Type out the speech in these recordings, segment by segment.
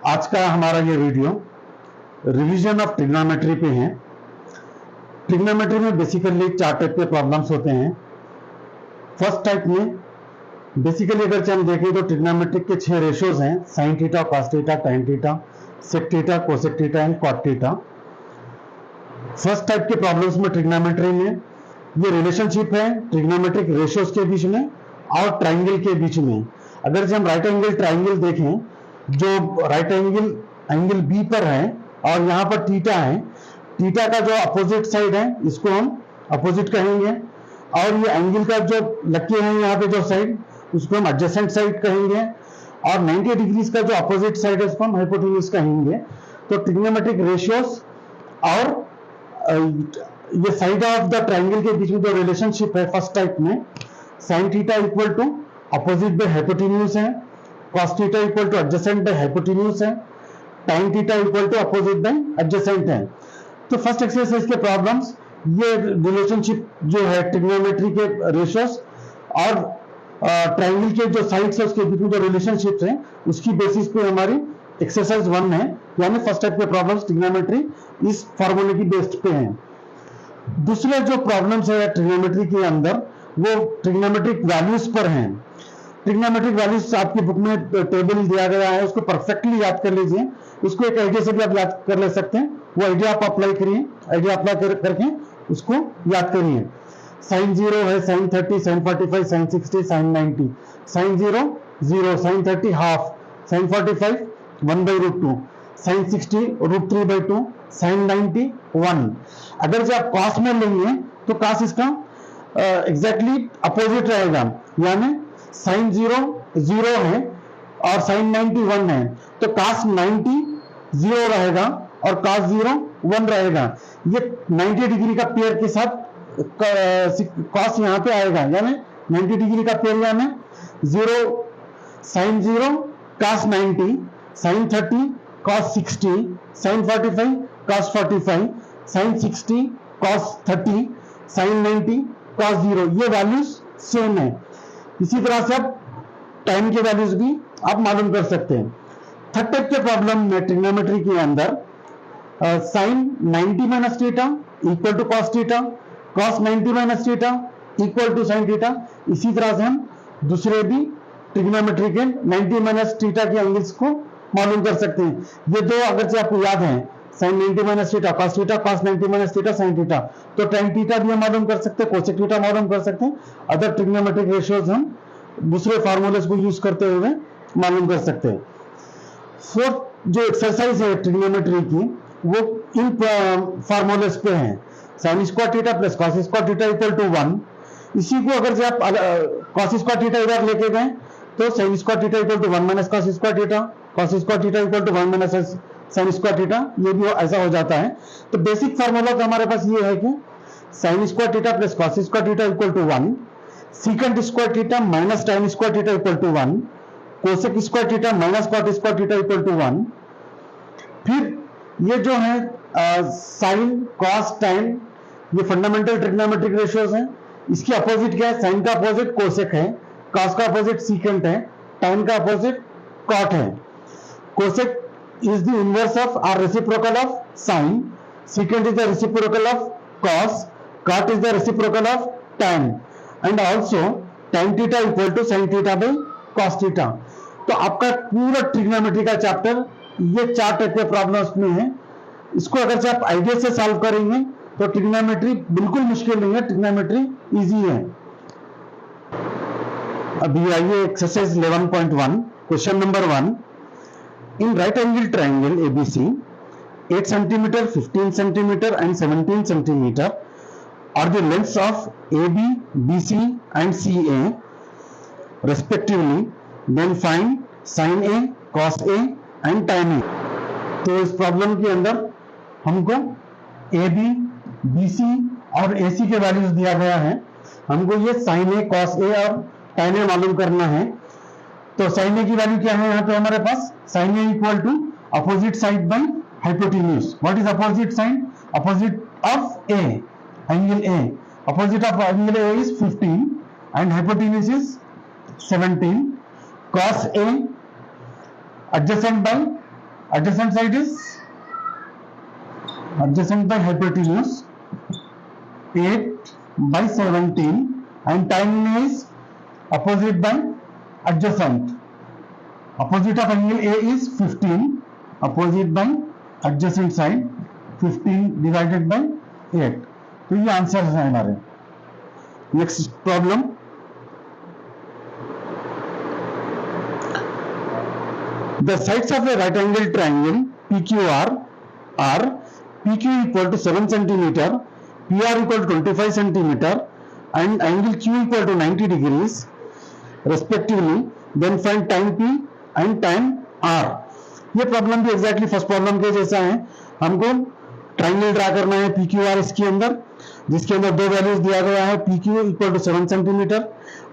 आज का हमारा ये वीडियो रिवीजन ऑफ ट्रिग्नोमेट्री पे है। ट्रिग्नोमेट्री में बेसिकली 4 टाइप के प्रॉब्लम्स होते हैं। फर्स्ट टाइप में बेसिकली अगर हम देखें तो ट्रिग्नोमेट्रिक के 6 रेशियोज हैं, sine theta, cos theta, tan theta, sec theta, cosec theta and cot theta. First type के प्रॉब्लम्स में ट्रिग्नोमेट्री में ये रिलेशनशिप है ट्रिग्नोमेट्रिक रेशियोज के बीच में और ट्राइंगल के बीच में। अगर हम राइट एंगल ट्राइंगल देखें, जो राइट एंगल बी पर है और यहाँ पर थीटा है, थीटा का जो अपोजिट साइड है इसको हम अपोजिट कहेंगे, और ये एंगल का जो लकीर है यहाँ पे जो साइड उसको हम एडजेसेंट साइड कहेंगे, और 90 डिग्रीज का जो अपोजिट साइड है उसको हम हाइपोटेन्यूज कहेंगे। तो ट्रिग्नोमेट्रिक रेशियोज और ये साइड ऑफ द ट्राइंगल के बीच में जो रिलेशनशिप है फर्स्ट टाइप में, sine theta equal to opposite by hypotenuse है, cos theta equal to adjacent by hypotenuse है, tan theta equal to opposite by adjacent है। तो फर्स्ट एक्सरसाइज के प्रॉब्लम्स ये रिलेशनशिप जो है ट्रिग्नोमेट्री के रेशियोज और ट्राइंगल के जो साइड्स है उसके बीच में जो रिलेशनशिप है उसकी बेसिस पे हमारी एक्सरसाइज 1 है, यानी फर्स्ट टाइप के प्रॉब्लम्स ट्रिग्नोमेट्री इस फॉर्मूले की बेस्ड पे हैं। दूसरे जो प्रॉब्लम्स है ट्रिग्नोमेट्री के अंदर वो ट्रिग्नोमेट्रिक वैल्यूज पर हैं। ट्रिग्नोमेट्रिक वैल्यूज आपकी बुक में टेबल दिया गया है, उसको परफेक्टली याद कर लीजिए। उसको एक आइडिया से भी आप याद कर ले सकते हैं, वो आइडिया आप अप्लाई करिए, आइडिया अप्लाई करके उसको याद करिए। साइन 0 है, sine 30, sine 45, sine 60, sine 90, sine 0 0, sine 30 half, sine 45 1/√2, sine 60 √3/2, sine 90 1। अगर जो आप कॉस में लेंगे तो कॉस इसका एग्जैक्टली अपोजिट रहेगा, यानी साइन 0 0 है और साइन 90 1 है, तो cos 90 0 रहेगा और cos 0 1 रहेगा। ये 90 डिग्री का पेयर के साथ cos यहाँ पे आएगा, यानी 90 डिग्री का पेयर यानी 0 sine 0 cos 90, sine 30 cos 60, sine 45 cos 45, sine 60 cos 30, sine 90 cos 0। ये वैल्यूज सेम है। इसी तरह से आप टाइम के वैल्यूज भी आप मालूम कर सकते हैं। थर्ड टाइप के प्रॉब्लम में ट्रिग्नोमेट्री के अंदर sine 90 minus theta equal to cos theta, cos 90 minus theta equal to sine theta. इसी तरह से हम दूसरे भी ट्रिग्नोमेट्री के 90 माइनस थीटा के एंगल्स को मालूम कर सकते हैं। ये दो अगर से आपको याद है, sine 90 minus theta cos theta, cos 90 minus theta sine theta, तो tan थीटा भी हम मालूम कर सकते हैं, कोसेक थीटा मालूम कर सकते हैं। अदर ट्रिग्नोमेट्रिक रेशियोज हम दूसरे फार्मूलेस को यूज करते हुए मालूम कर सकते हैं। फोर्थ जो एक्सरसाइज है ट्रिग्नोमेट्री की वो इन फार्मूलेस पे है, sine square theta plus cos square theta equal to 1। इसी को अगर से आप कॉस स्क्वायर थीटा इधर लेके गए तो sine square theta equal to 1 minus cos square theta, cos square theta equal to 1 minus sine square theta, ये भी ऐसा हो जाता है। तो बेसिक फार्मूला तो हमारे पास ये है कि sine square theta plus cos square theta equal to 1, secant square theta minus tan square theta equal to 1, cosec square theta minus cot square theta equal to 1। फिर ये जो है साइन कॉस टैन, ये फंडामेंटल ट्रिग्नोमेट्रिक रेशियोज हैं। इसकी opposite क्या है? Sine का अपोजिट कोसेक है, कॉस का अपोजिट सीकेंट है, टैन का अपोजिट कॉट है। Cosec is the inverse of or reciprocal of sin, secant is the reciprocal of cos, cot is the reciprocal of tan, and also tan theta equal to sin theta by cos theta। तो आपका पूरा trigonometry का chapter ये 4 type के problems में है। इसको अगर से आप आइडिया से सॉल्व करेंगे तो ट्रिग्नोमेट्री बिल्कुल मुश्किल नहीं है, ट्रिग्नोमेट्री इजी है। अभी आइए exercise 11.1, question number 1। In right angle triangle ABC, 8 cm, 15 cm and 17 cm are the lengths of AB, BC and CA respectively. Then find sin A, cos A and tan A। तो इस problem के अंदर हमको AB, BC और AC के values दिया गया है। हमको ये sin A, cos A और tan A मालूम करना है। तो साइन ए की वैल्यू क्या है यहाँ पे हमारे पास? Sine A equal to opposite side by hypotenuse. What is opposite side? Opposite of A, angle A, opposite of angle A is 15 and hypotenuse is 17। cos A adjacent by adjacent side is adjacent by hypotenuse 8 by 17 and tan is opposite by adjacent. Opposite of angle A is 15, opposite by adjacent side 15 divided by 8. तो ये answer है हमारे. Next problem, the sides of a right angle triangle PQR are PQ equal to 7 centimeter, PR equal to 25 centimeter and angle Q equal to 90 degrees respectively, then find tan P and tan R. ये problem भी exactly first problem के जैसा है. हमको triangle draw करना है PQR इसके अंदर, जिसके अंदर दो वैल्यूज दिया गया है, PQ equal to 7 centimetre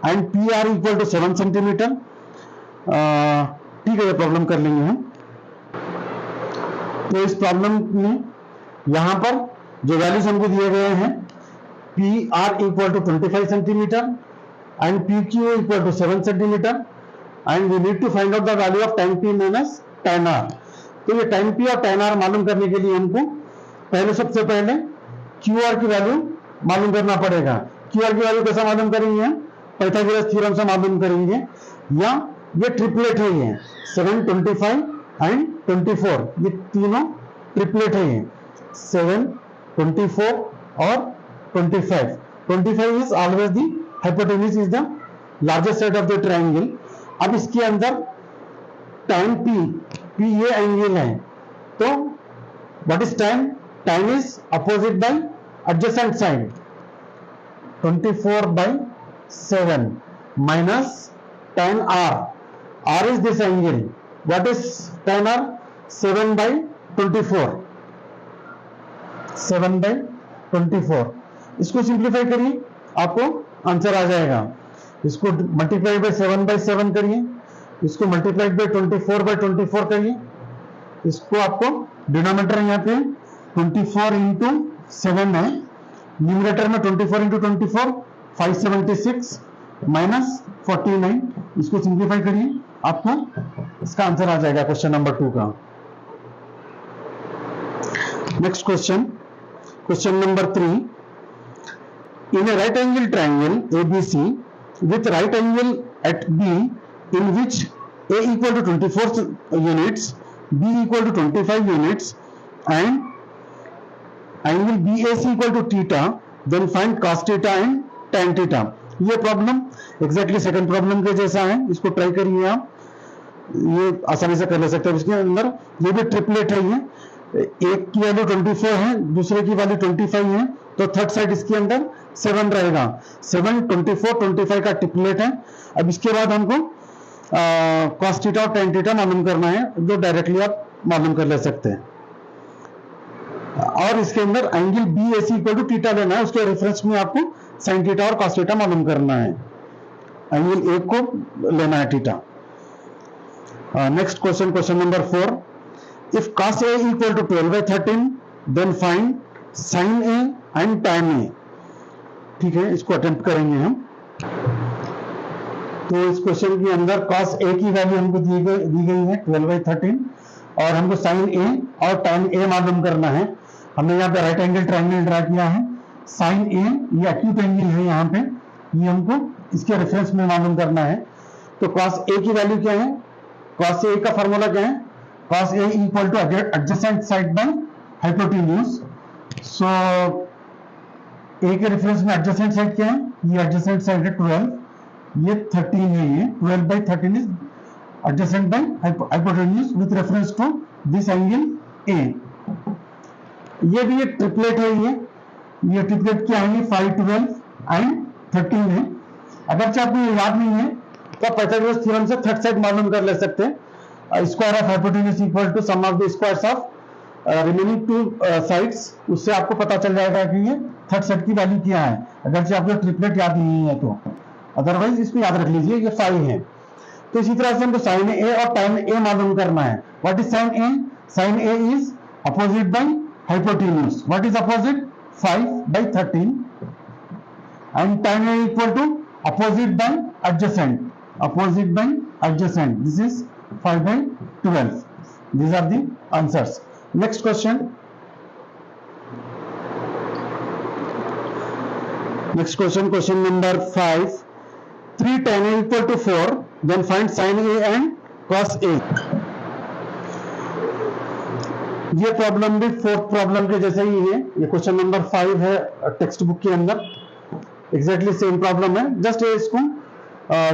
and PR equal to 7 centimetre. ठीक है, ये प्रॉब्लम कर लेंगे हम. तो इस प्रॉब्लम में यहां पर जो वैल्यूज हमको दिए गए हैं, PR equal to 25 centimetre and PQ equal to 7 centimetre and we need to find out the value of tan P minus tan R. तो ये tan P और tan R मालूम करने के लिए हमको पहले सबसे पहले QR की वैल्यू मालूम करना पड़ेगा. QR की वैल्यू कैसा मालूम करेंगे हम? पाइथागोरस थ्योरम से मालूम करेंगे. या ये ट्रिपलेट है, ये 7, 25 एंड 24, ये तीनों ट्रिपलेट है. ये 7, 24 और 25. 25 is always the hypotenuse is the largest side of the triangle. अब इसके अंदर tan P ये एंगल है, तो what is tan? tan is opposite bye adjacent side 24 by 7 minus tan R. R is this angle. What is tan R? 7 by 24. 7 by 24. इसको सिंप्लीफाई करिए, आपको आंसर आ जाएगा. इसको मल्टीप्लाई बाय 7 by 7 करिए, इसको मल्टीप्लाइड बाय 24 by 24 करिए. इसको आपको डिनोमिनेटर यहाँ पे 24 इंटू 7 है, न्यूमरेटर में 24 इंटू 24 576 माइनस 49. इसको सिंप्लीफाई करिए, आपको इसका आंसर आ जाएगा क्वेश्चन नंबर 2 का. Next question, question number 3. In a right angle triangle ABC with right angle at B in which A equal to 24 units, B equal to 25 units and angle BAC equal to theta, then find cos theta and tan theta. ये problem exactly second problem के जैसा है. इसको try करिए आप, ये आसानी से कर ले सकते हैं. इसके अंदर ये भी ट्रिपलेट है. ये एक की वैल्यू 24 है, दूसरे की वैल्यू 25 है, तो थर्ड साइड इसके अंदर 7 रहेगा. 7, 24, 25 का ट्रिपलेट है. अब इसके बाद हमको cos थीटा और tan थीटा मालूम करना है, जो डायरेक्टली आप मालूम कर ले सकते हैं. और इसके अंदर angle BAC equal to theta लेना है, उसके रेफरेंस में आपको sin थीटा और cos थीटा मालूम करना है. एंगल A को लेना है theta. Next question, question number 4. If cos A equal to 12/13 then find sin A and tan A. ठीक है, इसको अटेम्प्ट करेंगे हम. तो इस क्वेश्चन के अंदर cos A की वैल्यू हमको दी गई है 12/13 और हमको sin A और tan A मालूम करना है. हमने यहाँ पे राइट एंगल ट्रायंगल ड्रा किया है. sin A ये एक्यूट एंगल है यहाँ पे, ये हमको इसके रेफरेंस में मालूम करना है. तो cos A की वैल्यू क्या है? cos A का फार्मूला क्या है? cos A equal to adjacent side by hypotenuse. So A के रेफरेंस में एडजेसेंट साइड क्या है? ये एडजेसेंट साइड है 12, ये 13 है. ये 12/13 is adjacent by hypotenuse with reference to this angle A. ये भी एक ट्रिपलेट है. ये ट्रिपलेट क्या है? 5, 12 एंड 13 है. अगर आपको ये याद नहीं है तो आप पाइथागोरस थ्योरम से थर्ड साइड मालूम कर ले सकते हैं. Square of hypotenuse equal to sum of the squares of remaining two sides. उससे आपको पता चल जाएगा कि ये थर्ड साइड की वैल्यू क्या है, अगर से आपको ट्रिपलेट याद नहीं है तो. अदरवाइज इसको याद रख लीजिए, ये 5 है. तो इसी तरह से हमको sin A और tan A मालूम करना है. What is sin A? sin A is opposite by hypotenuse. What is opposite? 5/13 and tan A equal to opposite by adjacent. Opposite by adjacent. This is 5/12. These are the answers. Next question. Next question, question number 5. 3 tan A equal to 4, then find sin A and cos A. ये problem भी fourth problem के जैसे ही है. ये question number 5 है text book के अंदर. Exactly same problem है. जस्ट इसको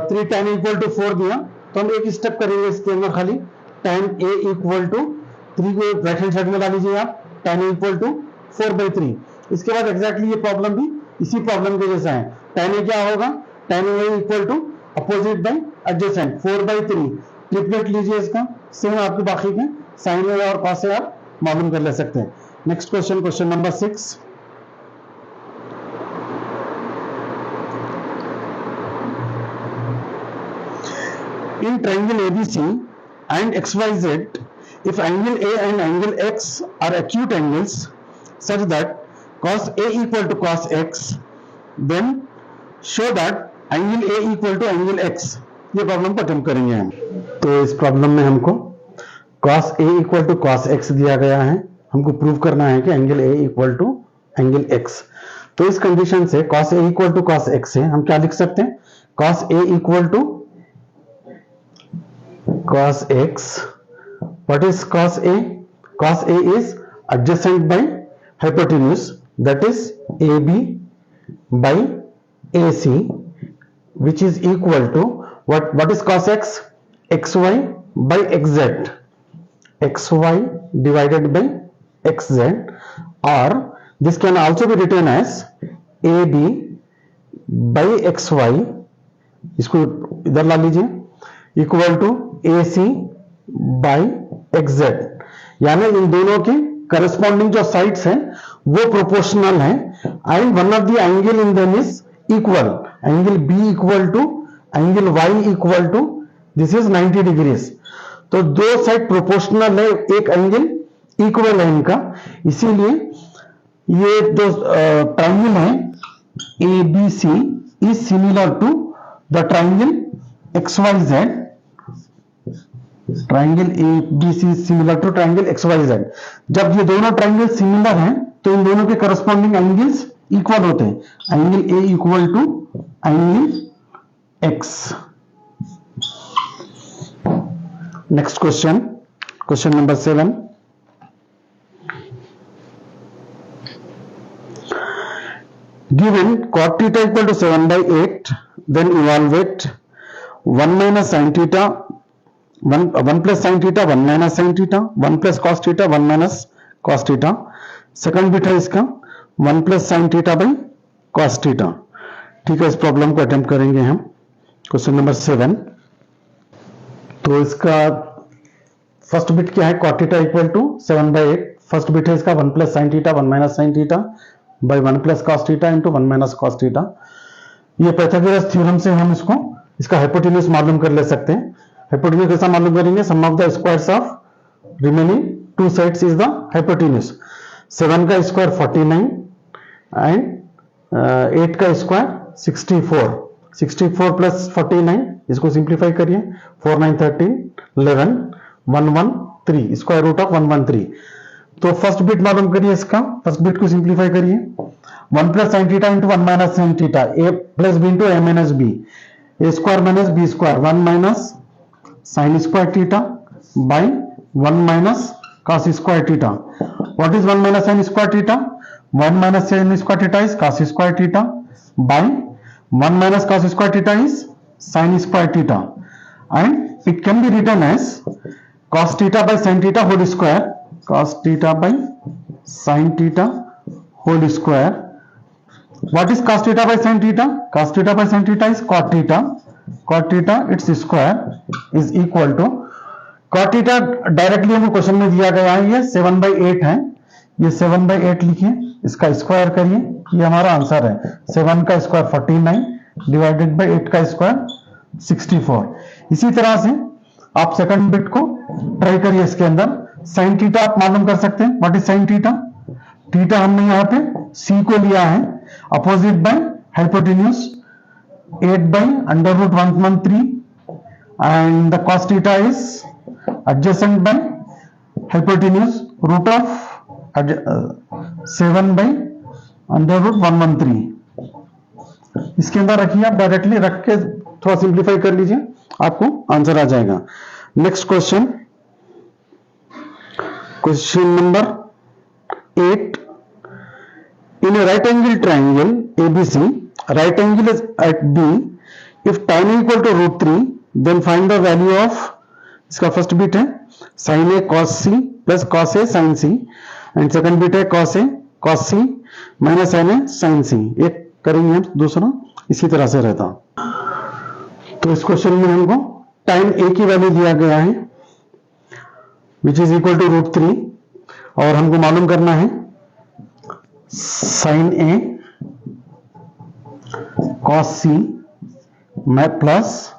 3 tan इक्वल टू 4 दिया, तो हम एक स्टेप करेंगे इसके अंदर. खाली tan A इक्वल टू 3 को राइट हैंड साइड में डाल लीजिए आप. tan A equal to 4/3. इसके बाद एग्जैक्टली ये प्रॉब्लम भी इसी प्रॉब्लम के जैसा है. tan A क्या होगा? tan A equal to opposite by adjacent 4/3. Triplet लीजिए इसका. सेम आपके बाकी के साइन ए और कॉस ए आप मालूम कर ले सकते हैं. Next question, question number 6. In triangle ABC and XYZ, if angle A and angle X are acute angles such that cos A equal to cos X, then show that angle A equal to angle X. ये problem को attempt करेंगे हम. तो इस problem में हमको cos A equal to cos X दिया गया है. हमको प्रूव करना है कि angle A equal to angle X. तो इस कंडीशन से cos A equal to cos X से हम क्या लिख सकते हैं? cos A equal to cos X. What is cos A? Cos A is adjacent by hypotenuse, that is AB by AC, which is equal to what is cos X? XY by XZ. XY divided by XZ, or this can also be written as AB by XY. इसको इधर ला लीजिए. Equal to AC by XZ. यानी इन दोनों के corresponding जो sides हैं वो प्रोपोर्शनल हैं, and one of the angle in them is equal. Angle B equal to angle Y equal to this is 90 degrees. तो दो साइड प्रोपोर्शनल है, एक एंगल इक्वल है इनका. इसीलिए ये जो ट्रायंगल है ABC is similar to the triangle XYZ. Triangle ABC similar to triangle XYZ. जब ये दोनों ट्रायंगल सिमिलर हैं तो इन दोनों के करस्पॉन्डिंग एंगल्स इक्वल होते हैं. Angle A equal to angle X. Next question, question number 7. Given cot theta equal to 7/8, then evaluate 1 minus sin theta, 1 plus sin theta, 1 minus sin theta, 1 plus cos theta, 1 minus cos theta. Second bit है इसका 1 plus sin theta by cos theta. ठीक है, इस problem को attempt करेंगे हम. Question number 7. तो इसका फर्स्ट बिट क्या है? cot theta equal to 7/8. First bit है इसका 1 plus sin theta, 1 minus sin theta by 1 plus cos theta into 1 minus cos theta. ये पाइथागोरस थ्योरम से हम इसका हाइपोटेन्यूज मालूम कर ले सकते हैं. हाइपोटेन्यूज कैसा मालूम करेंगे? Sum of the squares of remaining two sides is the hypotenuse. 7 का स्क्वायर 49 एंड 8 का स्क्वायर 64. 64 प्लस 49, इसको सिंप्लीफाई करिए. 4 9 13 11 113, स्क्वायर रूट ऑफ 113. तो फर्स्ट बिट मालूम करिए इसका. फर्स्ट बिट को सिंप्लीफाई करिए. 1 plus sin theta into 1 minus sin theta, a plus b into a minus b, a square minus b square, 1 minus sin square theta by 1 minus cos square theta. What is 1 minus sin square theta? 1 minus sin square theta is cos square theta by 1 minus cos square theta is sin square theta, and it can be written as cos theta by sin theta whole square. Cos theta by sin theta whole square. What is cos theta by sin theta? Cos theta by sin theta is cot theta. Cot theta its square is equal to cot theta. Directly हमें question में दिया गया है, ये 7/8 है. ये 7/8 लिखिए, इसका स्क्वायर करिए, ये हमारा आंसर है. 7 का स्क्वायर 49 डिवाइडेड बाय 8 का स्क्वायर 64. इसी तरह से आप सेकंड बिट को ट्राई करिए. इसके अंदर sin थीटा आप मालूम कर सकते हैं. What is sin theta? Theta हमने यहाँ पे c को लिया है opposite by hypotenuse 8 by under root 113, and the cos theta is adjacent by hypotenuse root of 7 by under root 113। इसके अंदर रखिए, आप डायरेक्टली रख के थोड़ा सिंप्लीफाई कर लीजिए, आपको आंसर आ जाएगा। Next question, question number 8। In a right angle triangle ABC, right angle is at B, if tan equal to √3 then find the value of, इसका फर्स्ट बिट है sin A cos C plus cos A sin C, and second bit है cos A cos C minus sin A sin C। एक करेंगे हम, दूसरा इसी तरह से रहता। तो इस क्वेश्चन में हमको टाइम A की वैल्यू दिया गया है विच इज इक्वल टू √3, और हमको मालूम करना है sin A cos C में plus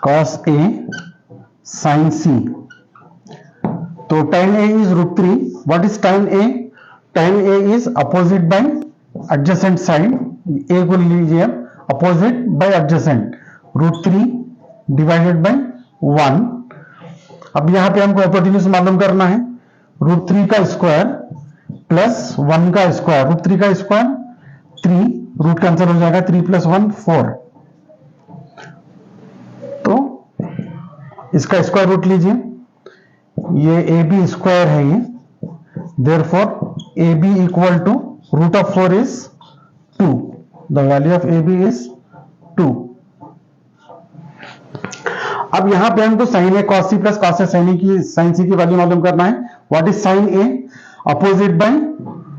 cos A sin C। तो tan A is √3। What is tan A? tan A is opposite by adjacent side. A को लीजिए opposite by adjacent, √3 divided by 1। अब यहां पे हमको हाइपोटेन्यूज मालूम करना है, √3 का स्क्वायर प्लस 1 का स्क्वायर, √3 का स्क्वायर 3, रूट कैंसिल हो जाएगा, 3 प्लस 1 4। तो इसका स्क्वायर रूट लीजिए, ये AB स्क्वायर है ये, therefore AB equal to root of 4 is 2, the value of AB is 2। अब यहां पे हमको sin A cos C plus cos A sin C की वैल्यू मालूम करना है। What is sin A? Opposite by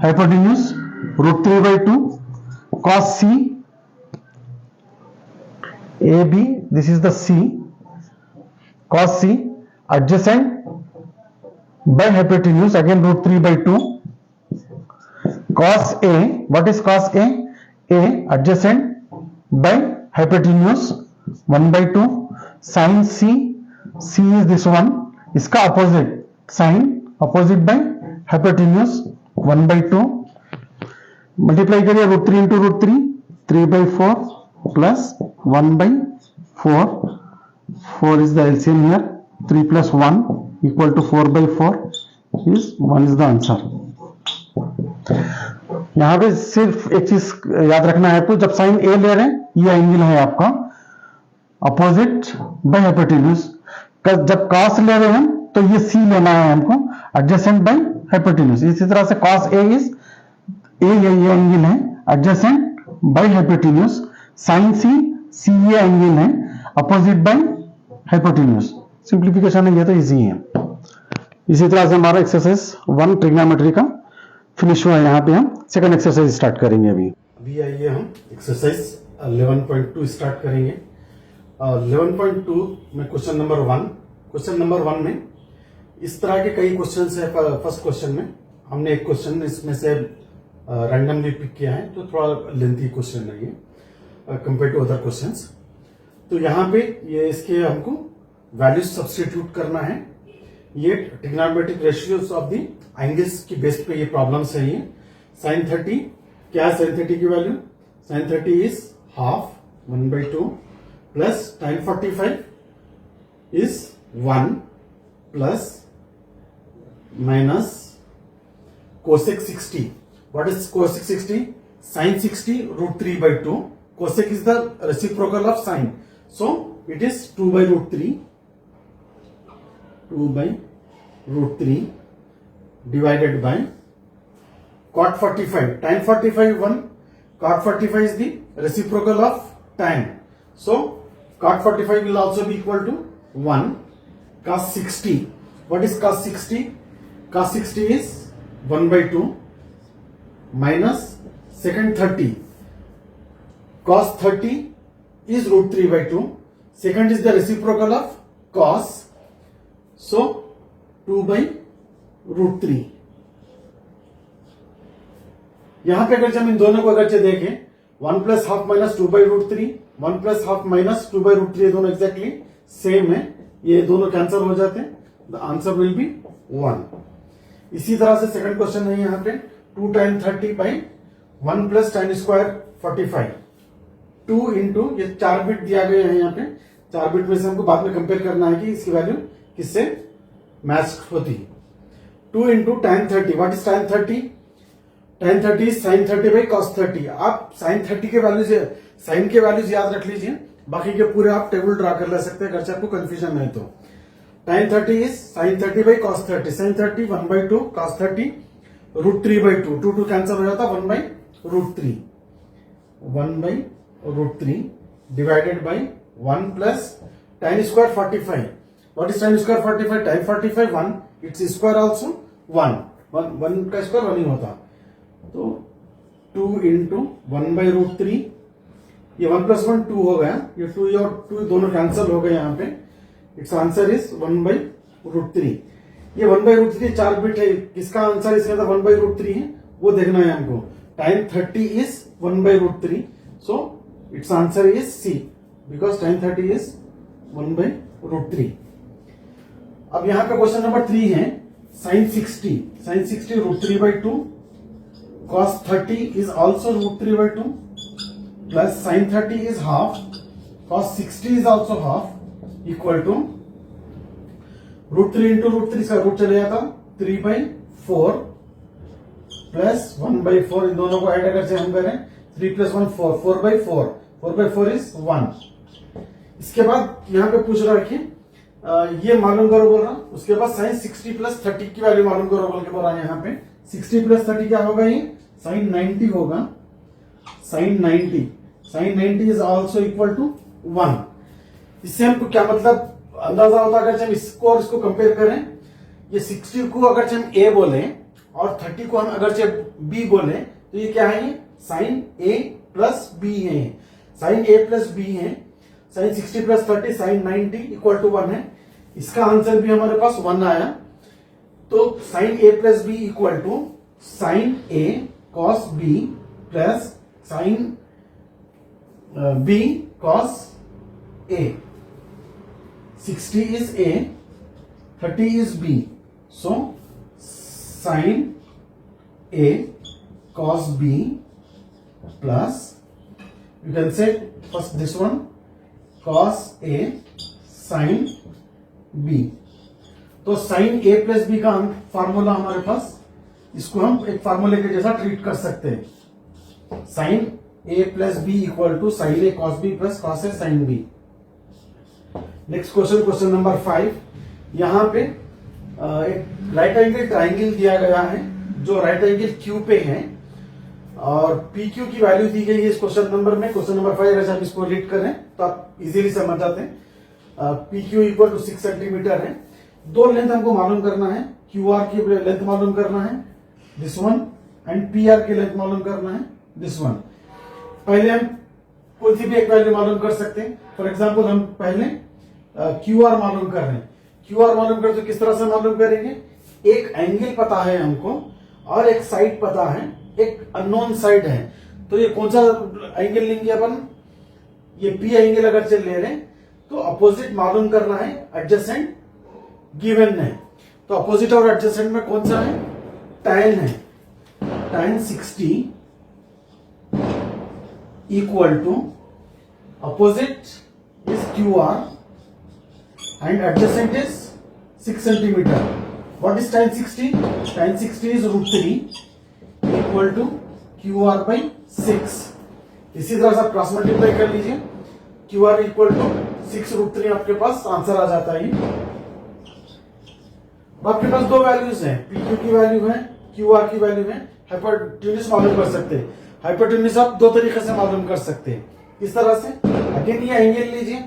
hypotenuse √3/2 cos C AB, this is the C, cos C adjacent by hypotenuse again √3/2 cos A, what is cos A? A adjacent by hypotenuse 1/2 sin C, C is this one, इसका opposite sin opposite by hypotenuse 1/2, multiply करिए √3 into √3, 3/4 plus 1/4, 4 is the LCM here, 3 plus 1 equal to 4/4 is 1 is the answer। यहां पे सिर्फ एक चीज याद रखना है आपको, जब साइन A ले रहे हैं, ये एंगल है आपका अपोजिट बाय हाइपोटेन्यूज, जब cos ले रहे हैं तो ये C लेना है हमको एडजेसेंट बाय हाइपोटेन्यूज। इसी तरह से cos A इज ये एंगल है adjacent by hypotenuse, sin C ये एंगल है अपोजिट बाय हाइपोटेन्यूज। सिंप्लीफिकेशन है, ये तो इजी है। इसी तरह से हमारा एक्सरसाइज 1 ट्रिग्नोमेट्री का फिनिश हुआ है। यहाँ पे हम सेकंड एक्सरसाइज स्टार्ट करेंगे। अभी आइए हम एक्सरसाइज 11.2 स्टार्ट करेंगे। 11.2 में क्वेश्चन नंबर 1, क्वेश्चन नंबर 1 में इस तरह के कई क्वेश्चन है। फर्स्ट क्वेश्चन में हमने एक क्वेश्चन इसमें से रैंडमली पिक किया है, तो थोड़ा लेंथी क्वेश्चन है ये कंपेयर टू अदर क्वेश्चंस। तो यहाँ पे ये इसके हमको वैल्यूज सब्स्टिट्यूट करना है। ये trigonometric ratios of the angles की बेस पे ये प्रॉब्लम्स है। ये sin 30 क्या है? sin 30 की value, sin 30 is half 1/2 plus tan 45 is 1 plus minus cosec 60। What is cosec 60? Sin 60 √3/2. Cosec is the reciprocal of sin, so it is 2/√3 divided by cot 45. Tan 45 1, cot 45 is the reciprocal of tan, so cot 45 will also be equal to 1. Cos 60, what is cos 60? Cos 60 is 1/2 minus second 30. Cos 30 is √3/2. Second is the reciprocal of cos, so 2/√3। यहां पे अगर हम इन दोनों को अगर देखें, 1 plus half minus 2/√3, 1 plus half minus 2/√3, दोनों exactly same है, ये दोनों कैंसिल हो जाते हैं, द आंसर विल बी 1। इसी तरह से सेकंड क्वेश्चन है यहाँ पे 2 tan 30 by 1 plus tan square 45, 2 into ये 4 बिट दिया गया है। यहाँ पे 4 बिट में से हमको बाद में कंपेयर करना है कि इसकी वैल्यू किससे मैच होती। 2 into tan 30, what is tan 30? tan 30 is sin 30 by cos 30। आप sin 30 के वैल्यूज, साइन के वैल्यूज याद रख लीजिए, बाकी के पूरे आप टेबल ड्रा कर ले सकते हैं अगर से आपको कंफ्यूजन है तो। tan 30 is sin 30 by cos 30, sin 30 1/2 cos 30 √3/2, 2 cancel हो जाता, 1/√3, 1/√3 divided by 1 plus tan square 45। What is tan square 45? tan 45 1, its square also 1, 1 का स्क्वायर 1 ही होता, तो 2 इंटू 1/√3, ये 1 प्लस 1 2 हो गया, ये 2 और 2 दोनों कैंसिल हो गए यहाँ पे। It's answer is 1/√3। ये 1/√3 4 बिट है, किसका आंसर इसके अंदर 1/√3 है वो देखना है हमको। tan 30 is 1/√3, so it's answer is C, because tan 30 is 1/√3। अब यहाँ पे क्वेश्चन नंबर 3 है, sin 60 √3/2 cos 30 is also √3/2 plus sin 30 is half, cos 60 is also half equal to √3 into √3, इसका रूट चले जाता 3/4 प्लस 1/4, इन दोनों को ऐड अगर से हम करें 3 + 1 4, 4/4, 4/4 इज 1। इसके बाद यहाँ पे पूछ रहा है कि ये मालूम करो बोल रहा, उसके बाद sin 60 + 30 की वैल्यू मालूम करो बोल के बोल रहा है। यहाँ पे 60 + 30 क्या होगा, ये sin 90 होगा, sin 90 is also equal to 1। इससे हमको क्या मतलब अंदाजा होता है, अगर हम इसको और इसको कंपेयर करें, ये 60 को अगर हम a बोले और 30 को हम अगर b बोले, तो ये क्या है, ये sin a + b है, sin a + b है। sin 60 + 30 sin 90 इक्वल टू 1 है, इसका आंसर भी हमारे पास 1 आया। तो sin a + b equal to sin a cos b plus sin b cos a। 60 is a, 30 is b, so sin a cos b plus, you can say first this one, cos a sin b। तो sin a + b का formula हमारे पास, इसको हम एक फार्मूले के जैसा treat कर सकते हैं। sin a + b equal to sin a cos b plus cos a sin b। Next question number 5, यहाँ पे एक राइट एंगल ट्राइंगल दिया गया है जो राइट एंगल क्यू पे है, और पी क्यू की वैल्यू दी गई है इस क्वेश्चन नंबर में। क्वेश्चन नंबर 5 अगर हम इसको रीड करें तो आप इजीली समझ जाते हैं। P Q equal to 6 centimetre है। दो लेंथ हमको मालूम करना है, क्यू आर की लेंथ मालूम करना है this one, and P R की लेंथ मालूम करना है दिस वन। पहले हम कोई सी भी एक वैल्यू मालूम कर सकते हैं। फॉर एग्जाम्पल हम पहले क्यू आर मालूम कर रहे हैं। क्यू आर मालूम कर तो किस तरह से मालूम करेंगे, एक एंगल पता है हमको और एक साइड पता है, एक अननोन साइड है, तो ये कौन सा एंगल लेंगे अपन, ये पी एंगल अगर से ले रहे हैं तो अपोजिट मालूम करना है, एडजेसेंट गिवन है। तो अपोजिट और एडजेसेंट में कौन सा है, tan है। tan 60 equal to opposite is Q R and adjacent is 6 centimeter. What is tan 60? Tan 60 is √3 equal to QR by 6। इसी तरह से क्रॉस मल्टीप्लाई कर लीजिए, QR इक्वल टू 6 √3 आपके पास आंसर आ जाता है। आपके पास दो वैल्यूज हैं, PQ की वैल्यू है, QR की वैल्यू है। हाइपोटेन्यूज मालूम कर सकते हैं। हाइपोटेन्यूज आप दो तरीके से मालूम कर सकते हैं। किस तरह से, अगेन ये एंगल लीजिए,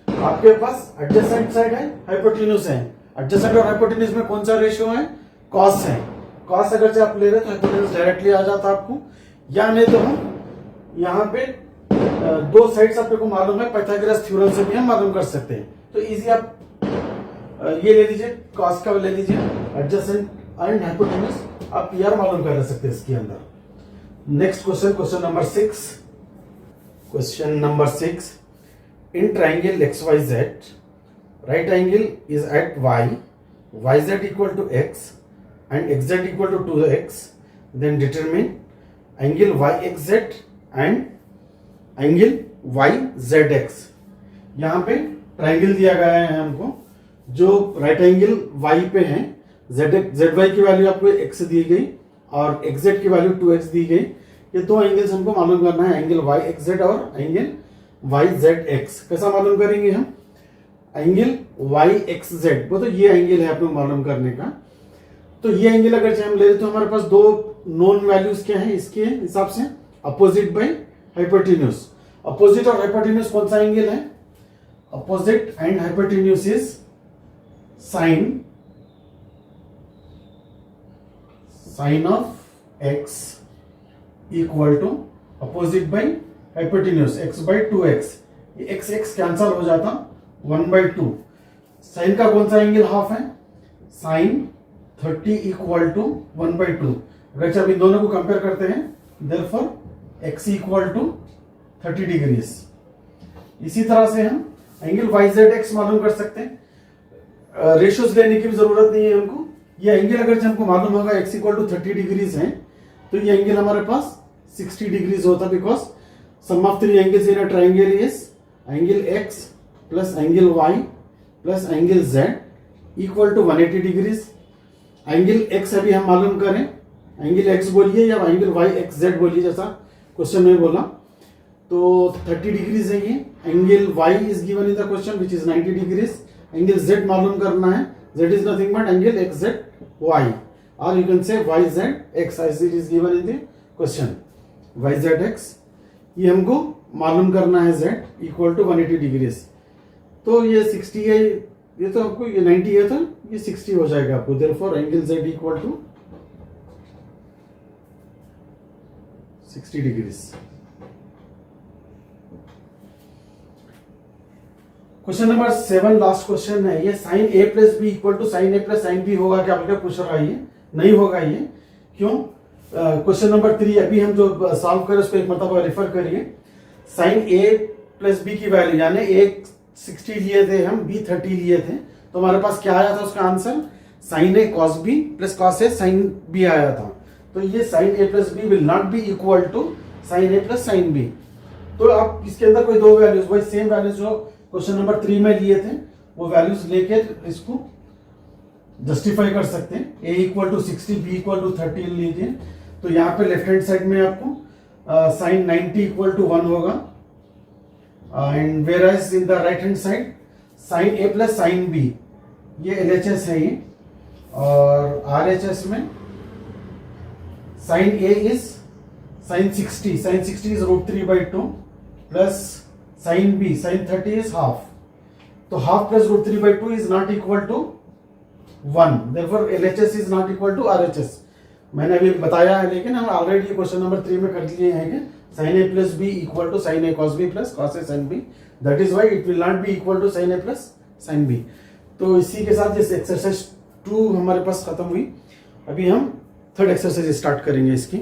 आपके पास एडजेसेंट साइड है, हाइपोटेन्यूज है। एडजेसेंट और हाइपोटेन्यूज में कौन सा रेशियो है, कॉस है। कॉस अगर से आप ले रहे तो हाइपोटेन्यूज डायरेक्टली आ जाता आपको, या नहीं तो हम यहाँ पे दो साइड्स आपको को मालूम है, पाइथागोरस थ्योरम से भी हम मालूम कर सकते हैं। तो इजी आप ये ले लीजिए, कॉस का ले लीजिए, एडजेसेंट एंड हाइपोटेन्यूज, आप पीआर मालूम कर सकते हैं इसके अंदर। Next question number 6। Question number 6, in triangle XYZ, right angle is at Y, YZ equal to X and XZ equal to 2X, then determine angle YXZ and angle YZX। यहाँ पे triangle दिया गया है हमको, जो राइट एंगल y पे है, ZY की वैल्यू आपको x दी गई और XZ की वैल्यू 2x दी गई। ये दो एंगल्स हमको मालूम करना है, एंगल YXZ और एंगल YZX। कैसा मालूम करेंगे हम? एंगल YXZ वो तो ये एंगल है आपको मालूम करने का। तो ये एंगल अगर हम ले तो हमारे पास दो नोन वैल्यूज क्या है इसके हिसाब से, अपोजिट बाय हाइपोटेन्यूज। अपोजिट और हाइपोटेन्यूज कौन सा एंगल है? Opposite and hypotenuse is sine of x equal to opposite by hypotenuse x by 2x। ये x कैंसल हो जाता 1/2। साइन का कौन सा एंगल हाफ है? Sine 30 equal to 1/2। अगर जब इन दोनों को कंपेयर करते हैं therefore x equal to 30 degrees. इसी तरह से हम एंगल YZX मालूम कर सकते हैं। रेशियोज लेने की भी जरूरत नहीं है हमको। ये एंगल अगर हमको मालूम होगा x इक्वल टू 30 डिग्रीज है तो ये एंगल हमारे पास 60 डिग्रीज होता, because sum of three angles in a triangle is angle x plus angle y plus angle z equal to 180 degrees. Angle x अभी हम मालूम करें, एंगल x बोलिए या एंगल YXZ बोलिए, जैसा क्वेश्चन में बोला तो 30 डिग्रीज है ये। Angle y is given in the question which is 90 degrees. Angle z मालूम करना है, z is nothing but angle XZY और you can say YZX as it is given in the question। YZX ये हमको मालूम करना है, z इक्वल टू 180 डिग्रीज। तो ये 60 है, ये तो आपको ये 90 है तो ये 60 हो जाएगा आपको। Therefore angle z equal to 60 degrees. Question number 7 last question है ये। Sine a plus B equal to sine a plus sine b होगा क्या बेटा पूछ रहा है? ये नहीं होगा। ये क्यों? क्वेश्चन नंबर 3 अभी हम जो सॉल्व करें उसको एक मतलब रेफर करिए। साइन a प्लस बी की वैल्यू यानी a 60 लिए थे हम, b 30 लिए थे, तो हमारे पास क्या आया था उसका answer? Sine a cos b plus cos a sine b आया था। तो ये sine a plus b will not be equal to sine a plus sine b। तो आप इसके अंदर कोई दो वैल्यूज, वही सेम वैल्यूज जो क्वेश्चन नंबर 3 में लिए थे वो वैल्यूज लेके इसको जस्टिफाई कर सकते हैं। a equal to 60 b equal to 30 लीजिए तो यहाँ पे लेफ्ट हैंड साइड में आपको साइन 90 इक्वल टू 1 होगा and whereas in the right hand side sine a plus sine b ये LHS है ये, और RHS में sine a is sine 60 is √3/2 plus sine b sine 30 is half. तो half plus √3/2 is not equal to 1, therefore LHS is not equal to RHS। मैंने अभी बताया है लेकिन हम ऑलरेडी क्वेश्चन नंबर 3 में कर लिए हैं कि sine a plus b equal to sine a cos b plus cos a sine b, that is why it will not be equal to sine a plus sine b। तो इसी के साथ ये एक्सरसाइज 2 हमारे पास खत्म हुई। अभी हम थर्ड एक्सरसाइज स्टार्ट करेंगे इसकी।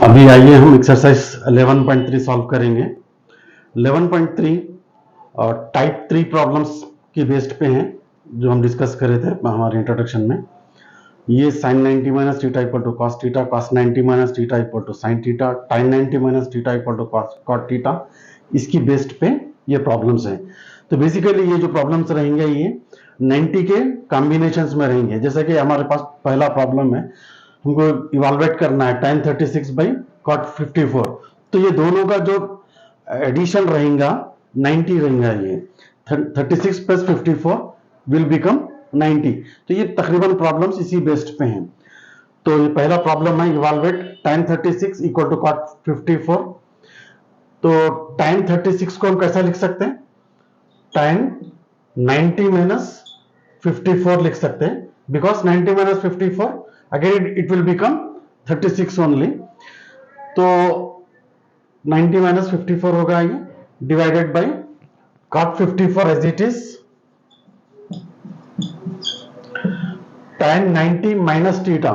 अभी आइए हम एक्सरसाइज 11.3 सॉल्व करेंगे। 11.3 और टाइप 3 प्रॉब्लम्स की बेस्ड पे हैं जो हम डिस्कस कर रहे थे हमारे इंट्रोडक्शन में। ये sin 90 minus theta equal to cos theta, cos 90 minus theta equal to sin theta, tan 90 minus theta equal to cot theta, इसकी बेस्ड पे ये प्रॉब्लम्स हैं। तो बेसिकली ये जो प्रॉब्लम्स रहेंगे ये 90 के कॉम्बिनेशंस में रहेंगे। जैसे कि हमारे पास पहला प्रॉब्लम है, हमको इवाल्वेट करना है tan 36 बाई cot 54। तो ये दोनों का जो एडिशन रहेगा 90 रहेगा। ये 36 प्लस 54 विल बिकम 90। तो ये तकरीबन प्रॉब्लम्स इसी बेस्ड पे हैं। तो ये पहला प्रॉब्लम है इवाल्वेट tan 36 इक्वल टू cot 54। तो tan 36 को हम कैसा लिख सकते हैं? tan 90 माइनस 54 लिख सकते हैं, because 90 minus 54 again it will become 36 only. तो 90 माइनस 54 होगा ये divided by cot 54 as it is tan 90 minus theta,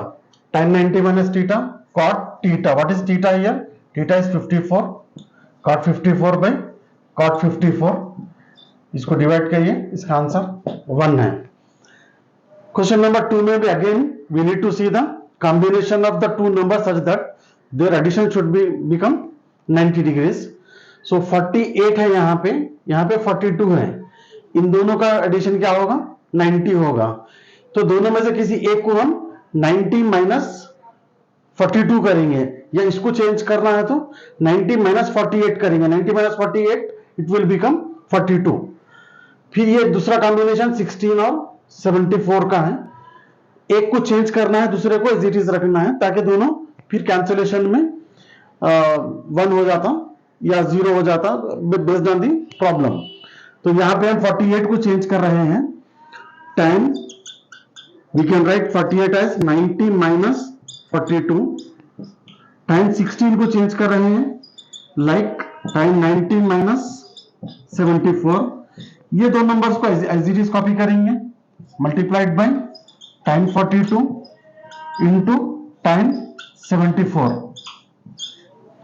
tan 90 minus theta, cot theta. What is theta here? Theta is 54, cot 54 by cot 54. इसको divide करिए, इसका answer 1 है। Question number 2 में भी again we need to see the combination of the two number such that their addition should be become 90 degrees. So 48 है यहाँ पे 42 है। इन दोनों का एडिशन क्या होगा, 90 होगा। तो दोनों में से किसी एक को हम 90 माइनस 42 करेंगे, या इसको चेंज करना है तो 90 माइनस 48 करेंगे। 90 माइनस 48 इट विल बिकम 42। फिर ये दूसरा कॉम्बिनेशन 16 और 74 का है। एक को चेंज करना है, दूसरे को एज इट इज रखना है, ताकि दोनों फिर कैंसिलेशन में 1 हो जाता या 0 हो जाता बेस्ड ऑन दी प्रॉब्लम। तो यहां पे हम 48 को चेंज कर रहे हैं। 10 we can write 48 as 90 minus 42 time 16 को चेंज कर रहे हैं लाइक टाइम 90 माइनस 74। ये दो नंबर्स को एज इट इज कॉपी करेंगे, multiplied by time 42 into time 74।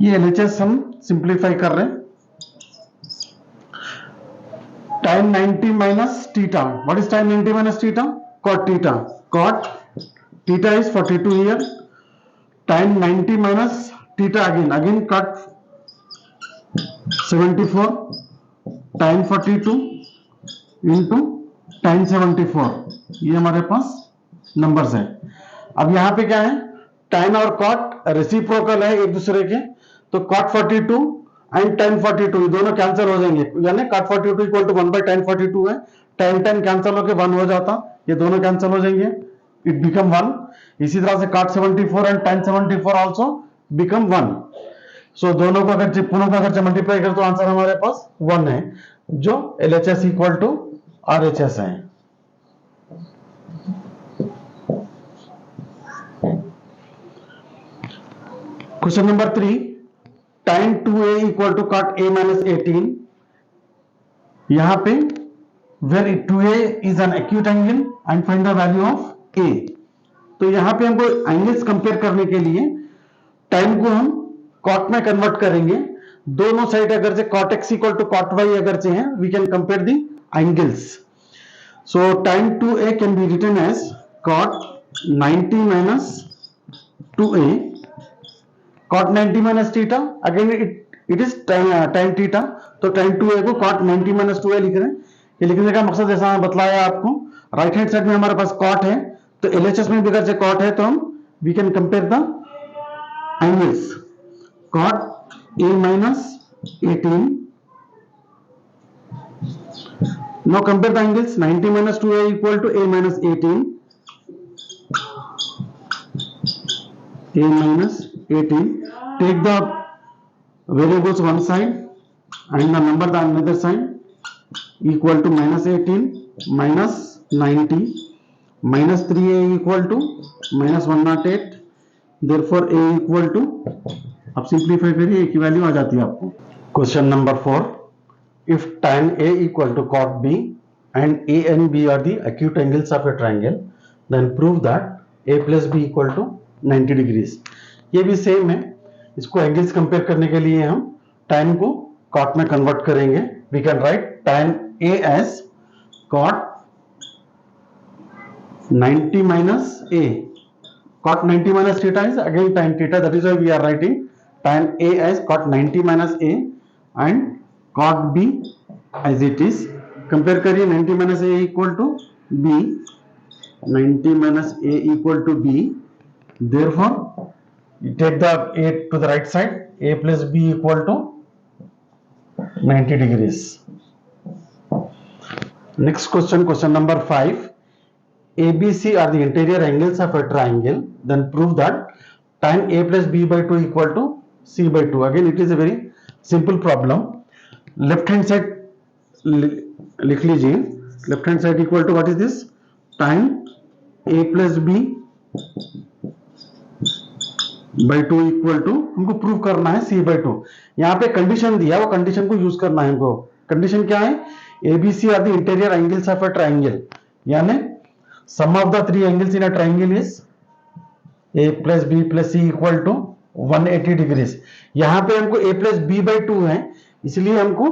ये एलएचएस हम सिंप्लीफाई कर रहे हैं। Time 90 minus theta, what is time 90 minus theta, cot theta, cot theta is 42 here. Time 90 minus theta again cut 74 time 42 into time 74। ये हमारे पास numbers है। अब यहां पे क्या है, tan और cot रेसिप्रोकल है एक दूसरे के, तो cot 42 एंड tan 42 ये दोनों कैंसिल हो जाएंगे, यानी cot 42 equal to 1 by tan 42 है। tan tan कैंसिल होकर 1 हो जाता, ये दोनों कैंसिल हो जाएंगे, इट बिकम 1। इसी तरह से cot 74 and tan 74 also become 1। सो दोनों को अगर पुनः अगर मल्टीप्लाई करें तो आंसर हमारे पास 1 है, जो LHS इक्वल टू RHS है। Question number 3, tan 2a equal to cot a minus 18। यहां पे where 2a is an acute angle and find the value of a। तो यहां पे हमको एंगल्स कंपेयर करने के लिए tan को हम cot में कन्वर्ट करेंगे। दोनों साइड अगर से cot x equal to cot y अगर से हैं, we can compare the angles. So tan 2a can be written as cot 90 minus 2a, cot 90 minus theta, again it is tan theta, तो tan 2a को cot 90 minus 2a लिख रहे हैं। ये लिखने का मकसद जैसा मैं बतलाया आपको, राइट हैंड साइड में हमारे पास cot है, तो LHS में भी अगर से cot है तो हम we can compare the angles. cot a minus 18, now compare the angles, 90 minus 2a equal to a minus 18, a minus 18, take the variables one side and the number the another side, equal to minus 18 minus 90 minus 3a equal to minus 108, therefore a equal to, अब simplify करिए, एक की value आ जाती है आपको। Question number 4, if tan a equal to cot b and a and b are the acute angles of a triangle, then prove that a plus b equal to 90 degrees। ये भी same है, इसको angles compare करने के लिए हम tan को cot में कन्वर्ट करेंगे। We can write tan a as cot 90 minus a, cot 90 minus theta is again tan theta, that is why we are writing tan a as cot 90 minus a and cot b as it is। Compare करिए, 90 minus a equal to b, 90 minus a equal to b, therefore you take the a to the right side, a plus b equal to 90 degrees। Next question, question number 5, ABC are the interior angles of a triangle, then prove that tan a plus b by 2 equal to c by 2। Again it is a very simple problem। Left hand side लिख लीजिए, left hand side equal to what is this, tan a plus b by 2 equal to, हमको prove करना है c by 2। यहाँ पे condition दिया, वो condition को यूज करना है हमको। कंडीशन क्या है, ABC are the interior angles of a triangle, यानी sum of the three angles in a triangle is a plus b plus c equal to 180 degrees. यहाँ पे हमको a plus b by 2 है, इसलिए हमको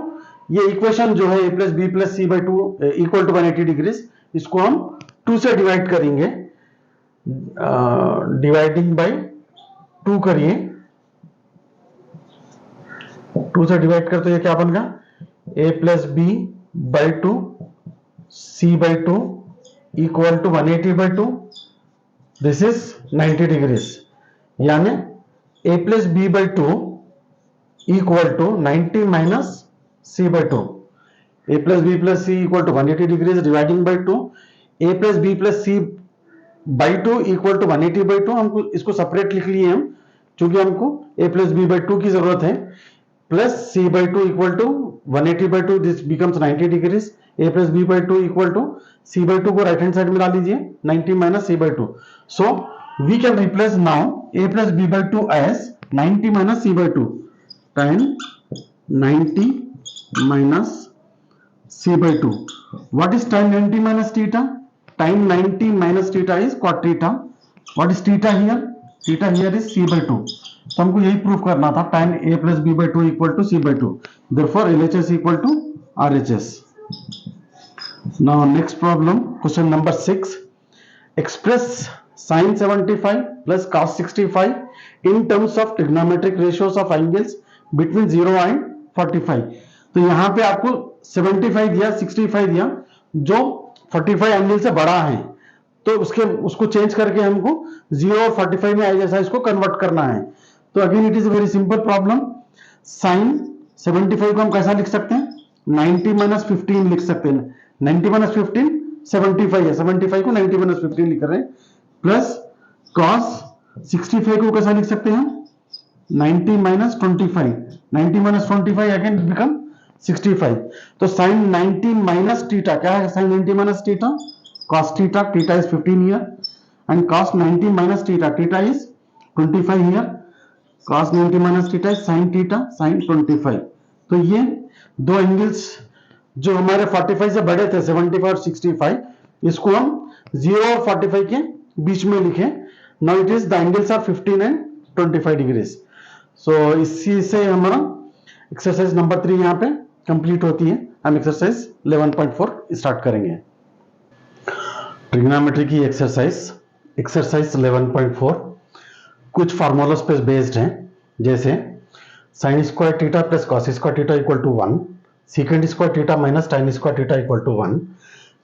ये इक्वेशन जो है a plus b plus c by 2 equal to 180 degrees, इसको हम 2 से डिवाइड करेंगे। डिवाइडिंग बाय 2 करिए, 2 से डिवाइड करते ये क्या बन गया, a plus b by 2 c/2 equal to 180/2, this is 90 degrees, यानी a plus b/2 equal to 90 minus c/2. a plus b plus c equal to 180 degrees dividing by 2, a plus b plus c by 2 equal to 180/2. हमको इसको separate लिख लिए हम, क्योंकि हमको a plus b/2 की जरूरत है, plus c/2 equal to 180/2, this becomes 90 degrees. a plus b/2 equal to c/2 को राइट हैंड साइड में ला लीजिए, 90 minus c/2. So we can replace now a plus b/2 as 90 minus c/2, tan 90 minus c/2. What is tan 90 minus theta? Tan 90 minus theta is cot theta. What is theta here? Theta here is c/2. तो हमको यही proof करना था, tan a plus b/2 equal to c/2. Therefore LHS equal to RHS. Now next problem, question number 6. Express sin 75 plus cos 65 in terms of trigonometric ratios of angles between 0 and 45. तो यहां पे आपको 75 दिया, 65 दिया, जो 45 angle से बड़ा है, तो उसको चेंज करके हमको 0 और 45 में ऐसा इसको कन्वर्ट करना है. तो again it is a very simple problem. Sine 75 को हम कैसा लिख सकते हैं? 90 माइनस 15 लिख सकते हैं. 90 माइनस 15 75 है, 75 को 90 माइनस 15 लिख रहे हैं, प्लस कॉस 65 को कैसा लिख सकते हैं? 90 माइनस 25, 90 माइनस 25 अगेन बिकम 65. तो साइन 90 माइनस थीटा क्या है? Sine 90 minus theta cos theta, theta is 15 here, and cos 90 minus theta, theta is 25 here, cos 90 minus theta is sin theta, sin 25. तो ये दो एंगल्स जो हमारे 45 से बड़े थे, 75 और 65, इसको हम 0 और 45 के बीच में लिखें. Now it is the angles are 15 and 25 degrees. So इसी से हमारा एक्सरसाइज नंबर 3 यहाँ पे कंप्लीट होती है. हम एक्सरसाइज 11.4 स्टार्ट करेंगे. ट्रिग्नोमेट्री की एक्सरसाइज 11.4 कुछ फार्मूलास पे बेस्ड है, जैसे sine square theta plus cos square theta equal to 1, secant square theta minus tan square theta equal to 1,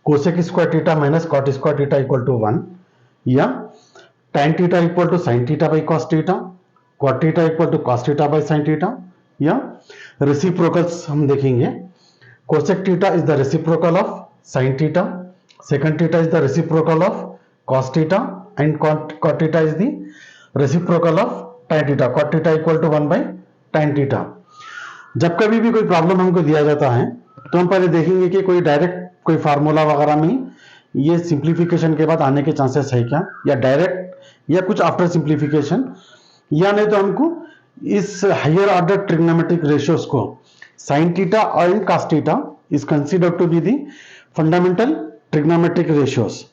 cosec square theta minus cot square theta equal to 1, या tan theta equal to sin theta by cos theta, cot theta equal to cos theta by sin theta, या reciprocals हम देखेंगे. Cosec theta is the reciprocal of sin theta, second theta is the reciprocal of cos theta, and cot theta is the reciprocal of tan theta. cot theta equal to 1 by tan theta. जब कभी भी कोई problem हमको दिया जाता है, तो हम पहले देखेंगे कि कोई डायरेक्ट कोई फार्मूला वगैरह में ये सिंप्लीफिकेशन के बाद आने के चांसेस है क्या, या डायरेक्ट या कुछ आफ्टर सिंप्लीफिकेशन, या नहीं तो हमको इस हायर ऑर्डर ट्रिग्नोमेट्रिक रेशियोज को sin थीटा और cos theta is considered to be the fundamental trigonometric ratios.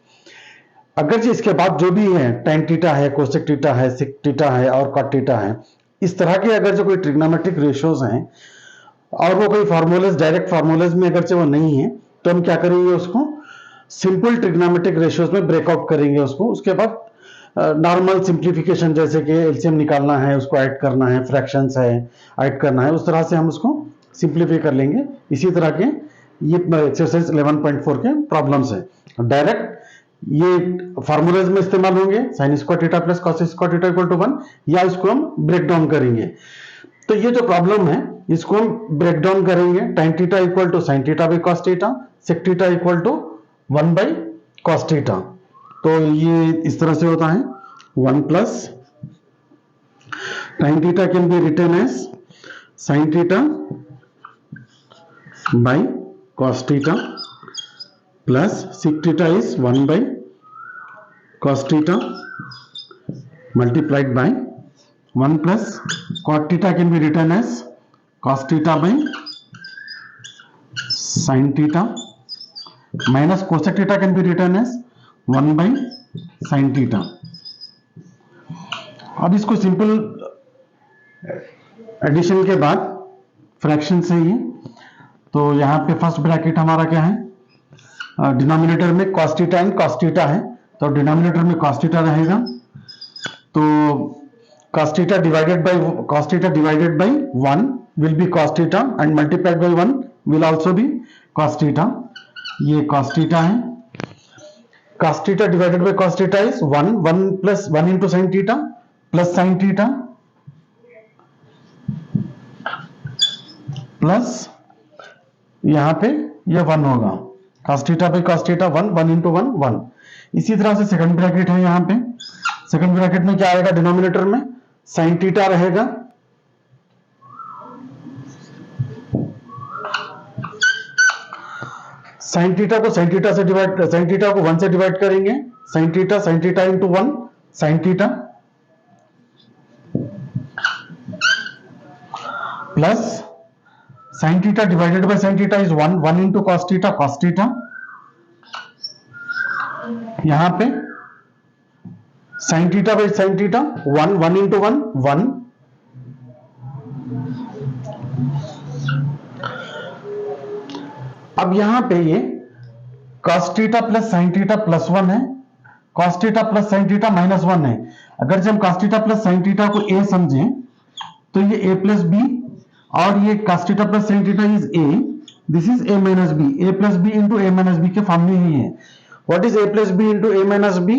अगर जी इसके बाद जो भी है tan थीटा है, कोसेक थीटा है, sec थीटा है और cot थीटा है, इस तरह के अगर जो कोई ट्रिग्नोमेट्रिक रेशियोज हैं और वो कोई फार्मूलाज डायरेक्ट फार्मूलाज में अगर वो नहीं है, तो हम क्या करेंगे, उसको सिंपल ट्रिग्नोमेट्रिक रेशियोज में ब्रेकआउट करेंगे उसको. उसके बाद नॉर्मल सिंप्लीफिकेशन, जैसे कि एलसीएम निकालना है, उसको ऐड करना है, फ्रैक्शंस है ऐड करना है, उस तरह से हम उसको सिंप्लीफाई कर लेंगे. इसी तरह के ये एक्सरसाइज 11.4 के प्रॉब्लम्स है. डायरेक्ट ये फार्मूलाज में इस्तेमाल होंगे, sine square theta plus cos square theta equal to 1, या इसको हम ब्रेक डाउन करेंगे. तो ये जो प्रॉब्लम है इसको हम ब्रेक डाउन करेंगे. tan theta equal to sin theta by cos theta, sec theta equal to 1 by cos theta. तो ये इस तरह से होता है 1 plus tan theta can be written as sin theta by cos theta plus sec theta is 1 by cos theta multiplied by 1 plus cot theta can be written as cos theta by sin theta minus cosec theta can be written as 1 by sin theta. अब इसको simple addition के बाद fraction से ही, तो यहाँ पे first bracket हमारा क्या है, डिनोमिनेटर में cos theta and cos theta है, तो डिनोमिनेटर में cos थीटा रहेगा. तो cos theta divided by 1 will be cos theta and multiplied by 1 will also be cos theta. ये cos थीटा है, cos theta divided by cos theta is 1 plus 1 into sine theta plus sine theta plus यहां पे ये 1 होगा, cos theta by cos theta 1 into 1 1। इसी तरह से second bracket है, यहां पे सेकंड ब्रैकेट में क्या आएगा, डिनोमिनेटर में साइन थीटा रहेगा, साइन थीटा को साइन थीटा से डिवाइड, साइन थीटा को 1 से डिवाइड करेंगे, sign theta into 1 sign theta plus sine theta divided by sine theta is 1 into cos theta, यहां पे sine theta by sine theta 1 into 1 अब यहां पे ये cos theta plus sine theta plus 1 है, cos theta plus sine theta minus 1 है। अगर जब cos theta plus sine theta को a समझें तो ये a प्लस बी, और ये cos theta plus sine theta is a, this is a minus b, a plus B into a minus b के फॉर्म में ही है। What is a plus B into a minus b?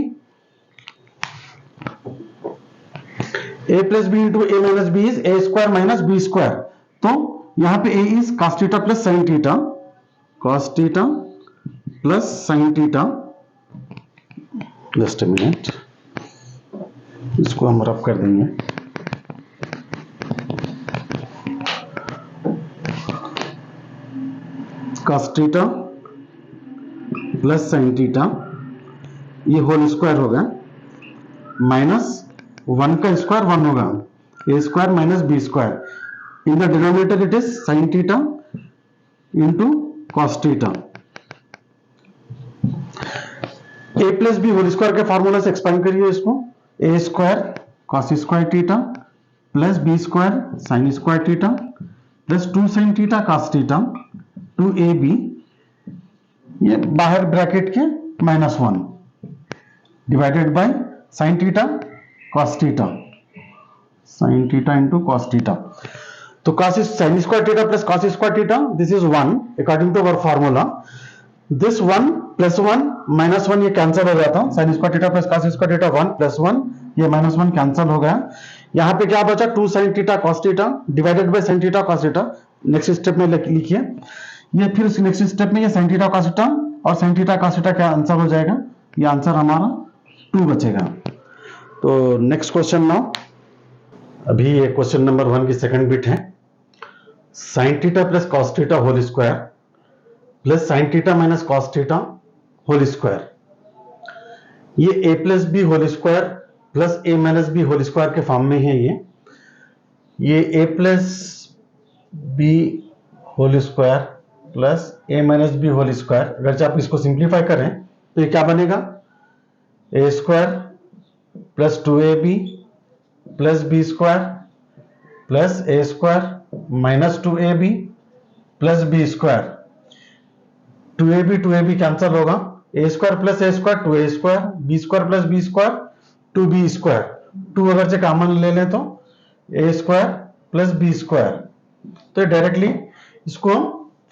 a plus B into a minus B is a square minus b square. तो यहां पे a is cos theta plus sine theta, cos theta plus sine theta, just a minute, इसको हम rough कर देंगे, cos theta plus sine theta ये whole square होगा, minus 1 का स्क्वायर 1 होगा, a square minus b square, in the denominator it is sine theta into cos theta. a plus B whole square के formula से expand करिए इसको, a square cos square theta plus b square sine square theta plus 2 sine theta cos theta 2ab, ये बाहर bracket के minus 1 divided by sine theta cos theta, sine theta into cos theta. तो cos sine square theta plus cos square theta, this is 1 according to our formula, this 1 plus 1 minus 1 ये cancel हो जाता, sine square theta plus cos square theta 1 plus 1 ये minus 1 cancel हो गया। यहां पे क्या बचा, 2 sine theta cos theta divided by sine theta cos theta. Next step में लिखिए ये, फिर उस नेक्स्ट स्टेप में ये साइन थीटा cos थीटा और साइन थीटा cos थीटा क्या आंसर हो जाएगा, ये आंसर हमारा 2 बचेगा। तो नेक्स्ट क्वेश्चन नाउ, अभी ये क्वेश्चन नंबर 1 की सेकंड बिट है, sine theta plus cos theta whole square plus sine theta minus cos theta whole square, ये a plus B whole square plus a minus b whole square के form में है। ये a plus B whole square plus a minus b whole square, अगर आप इसको simplify करें तो ये क्या बनेगा, a square plus 2ab plus B square plus a square minus 2ab plus B square, 2ab cancel होगा, a square plus a square 2a square, b square plus b square 2b square, 2 अगर से common ले लें तो a square plus b square. तो directly इसको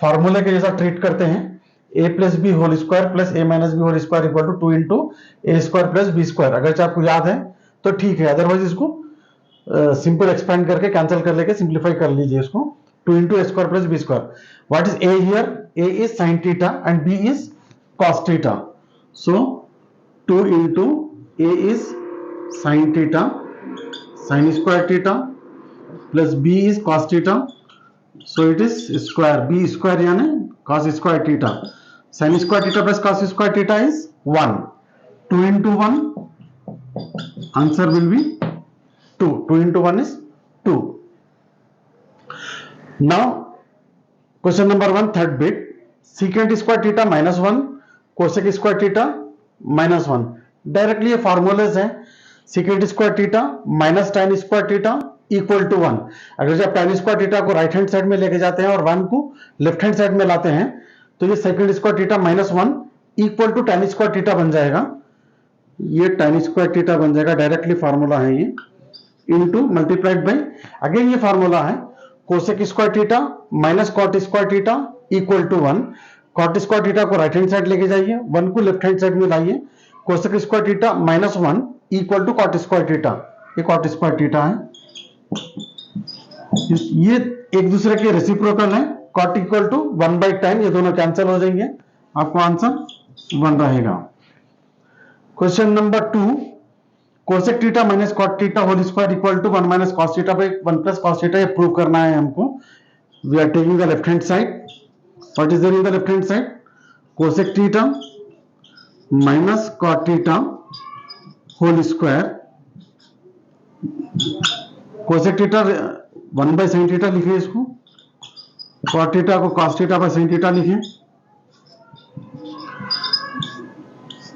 फॉर्मूले के जैसा ट्रीट करते हैं, a plus B whole square plus a minus b whole square equal to 2 into a square plus b square. अगर आपको याद है तो ठीक है, अदरवाइज इसको सिंपल एक्सपेंड करके कैंसिल कर लेके सिंप्लीफाई कर लीजिए इसको, 2 into a square plus b square. What is a here, a is sine theta and b is cos theta, so 2 into a is sin theta sin square theta plus b is cos theta, so it is square b square यानी cos square theta, sin square theta plus cos square theta is 1, 2 into 1 answer will be 2, 2 into 1 is 2. Now question number 1 third bit, secant square theta minus 1 cosec square theta minus 1, directly ये formulas हैं, second square theta minus tan square theta equal to 1। अगर जब tan square theta को right hand side में लेके जाते हैं और 1 को लेफ्ट हैंड साइड में लाते हैं तो ये second square theta minus 1 equal to tan square theta बन जाएगा, ये tan स्क्वायर थीटा बन जाएगा, डायरेक्टली फॉर्मूला है ये, इनटू मल्टीप्लाइड बाय अगेन ये फॉर्मूला है cosec square theta minus cot square theta equal to 1, cot square theta को राइट हैंड साइड लेके जाइए, 1 को लेफ्ट हैंड साइड में लाइए, cosec square theta -1 equal to cot square theta, ये cot square theta है, ये एक दूसरे के रेसिप्रोकल है, कॉट इक्वल टू 1/10, ये दोनों कैंसिल हो जाएंगे, आपको आंसर 1 रहेगा। Question number 2, cosec theta minus cot theta whole square equal to 1 minus cos theta by 1 plus cos theta, ये प्रूव करना है हमको। We are taking the left hand side, what is there in the left hand side, cosec theta minus cot theta whole square, cosec theta 1 by sine theta लिखिए इसको, cot theta को cos theta by sine theta लिखिए,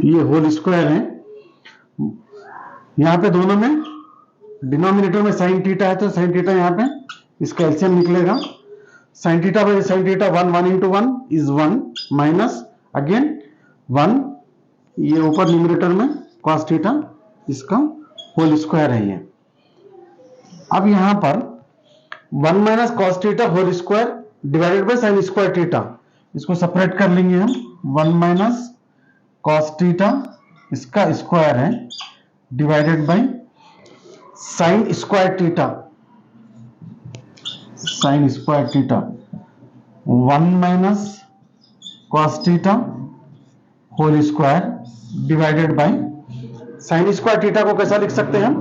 ये whole square है, यहां पे दोनों में डिनोमिनेटर में साइन थीटा है तो साइन थीटा यहां पे इसका एलसीएम निकलेगा, sine theta by sine theta 1 into 1 is 1 minus again 1, ये ऊपर न्यूमरेटर में कॉस थीटा, इसका होल स्क्वायर है ये। अब यहां पर 1 minus cos theta whole square divided by sine square theta, इसको सेपरेट कर लेंगे हम, 1 माइनस कॉस थीटा इसका स्क्वायर है divided by sine square theta, sine square theta 1 minus cos theta whole square divided by sine square theta को कैसा लिख सकते हैं हम,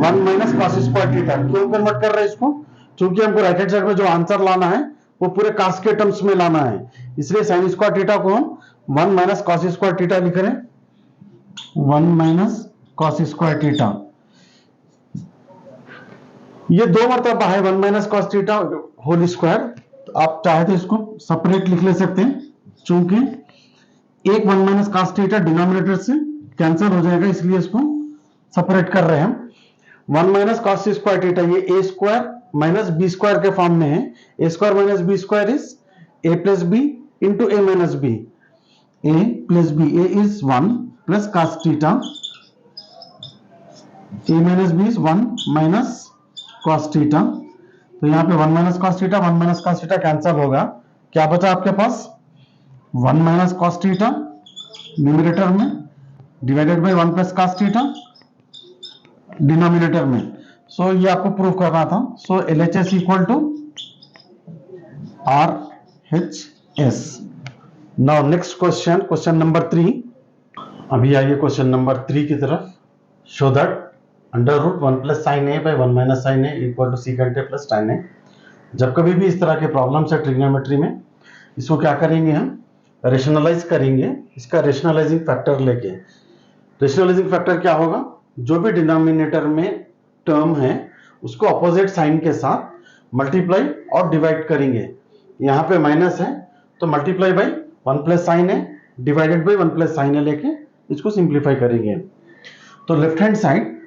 1 माइनस कॉस स्क्वायर थीटा। क्यों कन्वर्ट कर रहे हैं इसको, क्योंकि हमको राइट हैंड साइड में जो आंसर लाना है वो पूरे कास के टर्म्स में लाना है, इसलिए साइन स्क्वायर थीटा को हम 1 माइनस कॉस स्क्वायर थीटा लिख रहे हैं, 1 माइनस कॉस स्क्वायर थीटा, ये दो मरतबा है 1 minus cos theta whole square, तो आप चाहे तो इसको सेपरेट लिख ले सकते हैं, चूंकि एक 1 माइनस कॉस थीटा डिनोमिनेटर से कैंसिल हो जाएगा, इसलिए इसको सेपरेट कर रहे हैं हम। 1 माइनस कॉस स्क्वायर थीटा ये A square minus B square के फॉर्म में है, A square minus B square is A plus B into A minus B, A plus B, A is 1 plus cos theta, A minus B is 1 minus cos theta, तो यहां पे 1 minus cos theta 1 minus cos theta cancel होगा, क्या बचा आपके पास 1 minus cos theta numerator में divided by 1 plus cos theta denominator में। सो ये आपको प्रूव करना था, so LHS equal to RHS। Now next question, question number 3। अभी आइए क्वेश्चन नंबर 3 की तरफ। Show that under root 1 plus sine A by 1 minus sine A equal to secant A plus tan A. जब कभी भी इस तरह के प्रॉब्लम्स है ट्रिग्नोमेट्री में, इसको क्या करेंगे हम, रेशनलाइज करेंगे, इसका रेशनलाइजिंग फैक्टर लेके। रेशनलाइजिंग फैक्टर क्या होगा, जो भी डिनोमिनेटर में टर्म है उसको अपोजिट साइन के साथ मल्टीप्लाई और डिवाइड करेंगे, यहाँ पे माइनस है तो multiply by 1 plus sine A divided by 1 plus sine A लेके इसको सिंप्लीफाई करेंगे। तो left hand side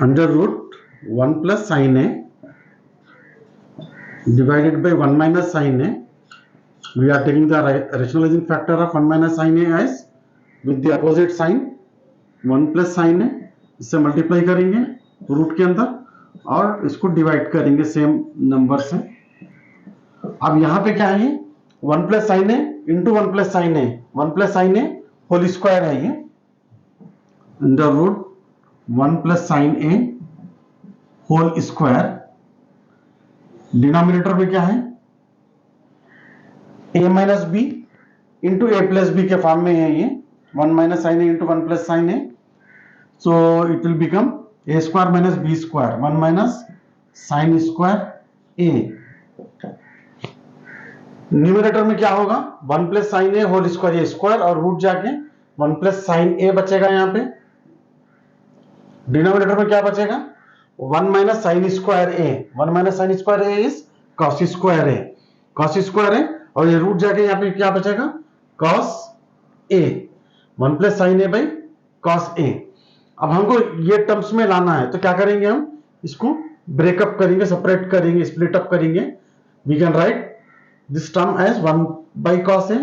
under root 1 plus sine A divided by 1 minus sin a, we are taking the rationalizing factor of 1 minus sin a as with the opposite sign 1 plus sin a, इससे multiply करेंगे root के अंदर और इसको divide करेंगे same number से। अब यहाँ पे क्या है, 1 plus sine A into 1 plus sine A, 1 plus sine A whole square है ये, under root 1 plus sine A whole square, denominator में क्या है a minus B into A plus B के फॉर्म में है ये, 1 minus sine A into 1 plus sine A, so it will become A square minus B square, 1 minus sine square A. Numerator में क्या होगा, 1 plus sine A whole square, A square और root जाके 1 plus sine ए बचेगा यहाँ पे। Denominator में क्या बचेगा, 1 minus sine square A, 1 minus sine square A is cos square A, cos square A और ये रूट जाके यहाँ पे क्या बचेगा, cos A, 1 plus sine A by cos A. अब हमको ये टर्म्स में लाना है तो क्या करेंगे, हम इसको ब्रेकअप करेंगे, सेपरेट करेंगे, स्प्लिट अप करेंगे। We can write this term as 1 by cos A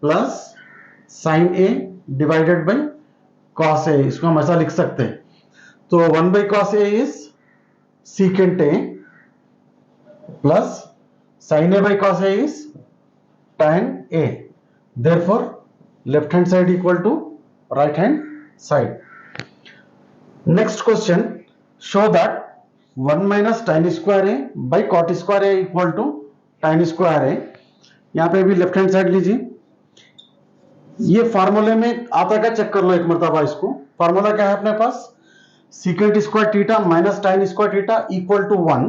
plus sine A divided by cos A, इसको हम ऐसा लिख सकते हैं। तो 1 by cos A is secant A plus sin a by cos a is tan a. Therefore left hand side equal to right hand side. Next question, show that 1 minus tan square a by cot square a equal to tan square a. यहाँ पे भी left hand side लीजिए. ये फार्मूले में आता क्या, check कर लो एक मरतबा. इसको फार्मूला क्या है अपने पास, secant square theta minus tan square theta equal to 1.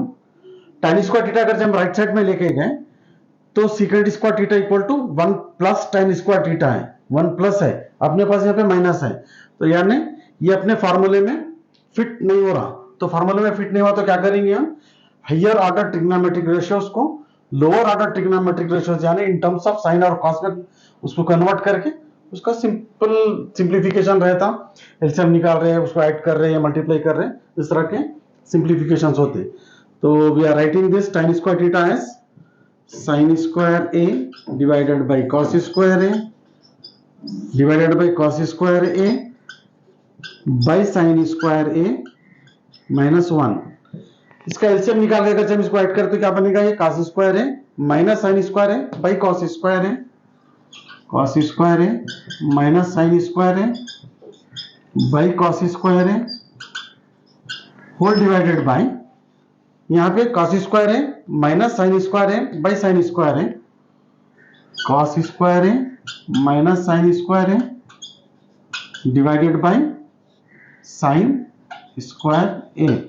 Tan square theta अगर हम राइट साइड में लेके गए तो secant square theta equal to 1 plus tan square theta है. 1 प्लस है अपने पास, यहाँ पे माइनस है, तो यानी ये अपने फार्मूले में फिट नहीं हो रहा. तो फार्मूले में फिट नहीं हुआ तो क्या करेंगे हम, हायर ऑर्डर ट्रिग्नोमेट्रिक रेशियोज को लोअर ऑर्डर ट्रिग्नोमेट्रिक रेशियोज यानी इन टर्म्स ऑफ साइन और कॉस में उसको कन्वर्ट करके उसका सिंपल सिंप्लीफिकेशन रहता. एलसीएम निकाल रहे हैं, उसको ऐड कर रहे हैं, मल्टीप्लाई कर रहे हैं, इस तरह के सिंप्लीफिकेशंस होते. तो we are writing this tan square theta as sin square a divided by cos square a divided by cos square a by sin square a minus 1. इसका एलसीएम निकाल के अगर हम इसको ऐड करते तो क्या बनेगा, ये cos स्क्वायर है माइनस साइन स्क्वायर है बाई cos स्क्वायर है, cos स्क्वायर है माइनस साइन स्क्वायर है बाई cos स्क्वायर है होल डिवाइडेड बाई, यहाँ पे cos स्क्वायर है माइनस साइन स्क्वायर है बाई साइन स्क्वायर है, cos स्क्वायर है माइनस साइन स्क्वायर है डिवाइडेड बाई साइन स्क्वायर ए.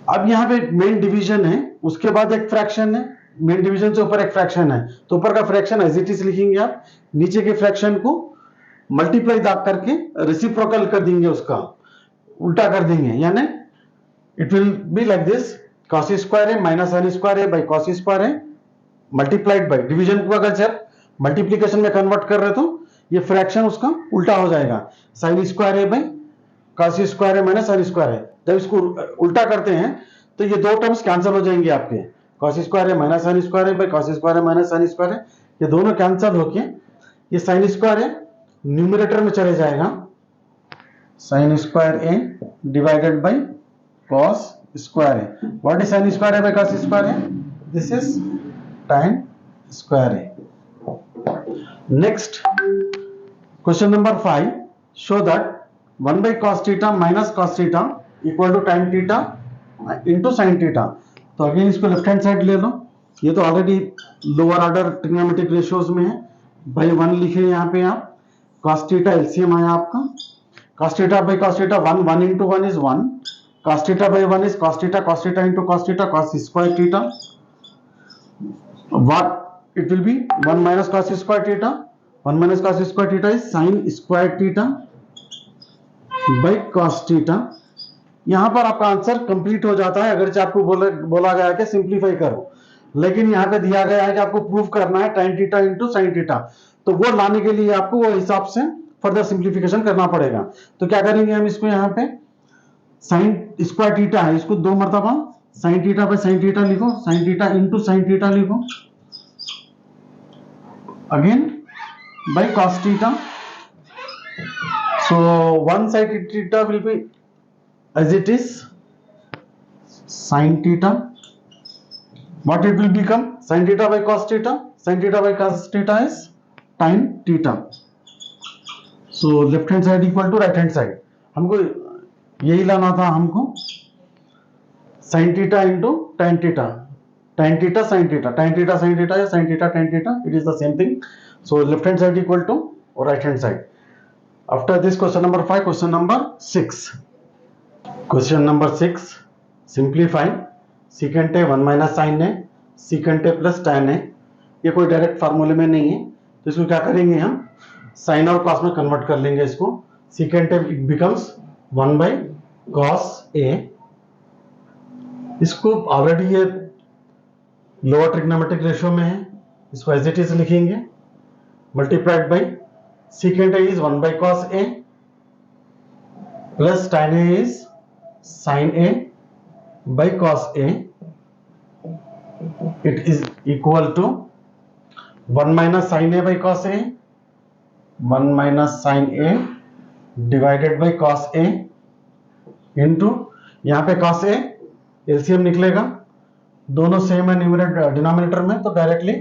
अब यहाँ पे मेन डिवीजन है, उसके बाद एक फ्रैक्शन है, मेन डिवीजन से ऊपर एक फ्रैक्शन है, तो ऊपर का फ्रैक्शन एज इट इज लिखेंगे आप, नीचे के फ्रैक्शन को मल्टीप्लाई दाग करके रेसिप्रोकल कर देंगे, उसका उल्टा कर देंगे, यानी it will be like this, cos square है माइनस साइन स्क्वायर है बाई cos स्क्वायर है मल्टीप्लाइड बाई, डिवीजन को अगर जब मल्टीप्लीकेशन में कन्वर्ट कर रहे तो ये फ्रैक्शन उसका उल्टा हो जाएगा, साइन स्क्वायर है बाई cos स्क्वायर है माइनस साइन स्क्वायर है. जब इसको उल्टा करते हैं तो ये दो टर्म्स कैंसिल हो जाएंगे आपके, cos स्क्वायर है माइनस साइन स्क्वायर है बाई cos स्क्वायर है माइनस साइन स्क्वायर है, ये दोनों कैंसिल होके ये साइन स्क्वायर है न्यूमरेटर में चले जाएगा, sign square A divided by cos square है. व्हाट इज साइन स्क्वायर है बाई cos स्क्वायर है, दिस इज tan स्क्वायर है. Next question number 5, show that 1 by cos theta minus cos theta equal to tan theta into sin theta. तो again इसको left hand side ले लो, ये तो already lower order trigonometric ratios में है, by 1 लिखे यहाँ पे आप, cos theta एलसीएम आया आपका, cos theta by cos theta 1 into 1 is 1, cos theta by 1 is cos theta into cos theta cos square theta, what it will be 1 minus cos square theta, 1 minus cos square theta is sin square theta by cos theta. यहां पर आपका answer complete हो जाता है अगर आपको बोला गया है कि सिंप्लीफाई करो, लेकिन यहां पे दिया गया है कि आपको प्रूव करना है tan theta into sin theta, तो वो लाने के लिए आपको वो हिसाब से फर्दर सिंप्लीफिकेशन करना पड़ेगा. तो क्या करेंगे हम, इसको यहां पे sin स्क्वायर थीटा है, इसको दो मरतबा sin theta by sin theta लिखो, sin theta into sin theta लिखो, again by cos theta. So one side theta will be as it is sin theta. What it will become? Sin theta by cos theta. Sin theta by cos theta is tan theta. So left hand side equal to right hand side. हमको यही लाना था, हमको sin theta into tan theta, tan theta sin theta, tan theta sin theta या sin theta tan theta. It is the same thing. So left hand side equal to right hand side. After this question number 5, question number 6. Question number 6, simplify secant a 1 minus sin a secant a plus tan a. ये कोई direct फार्मूले में नहीं है, तो इसको क्या करेंगे हम, साइन और कॉस में कन्वर्ट कर लेंगे इसको. secant a becomes 1 by cos a. इसको ऑलरेडी ये लोअर ट्रिग्नोमेट्रिक रेशियो में है, इसको एज इट इज लिखेंगे, multiplied by secant a is 1 by cos a plus tan a is sin a by cos a. It is equal to 1 minus sin a by cos a, 1 minus sin a divided by cos a into, यहाँ पे cos a LCM निकलेगा दोनों same है numerator denominator में, तो directly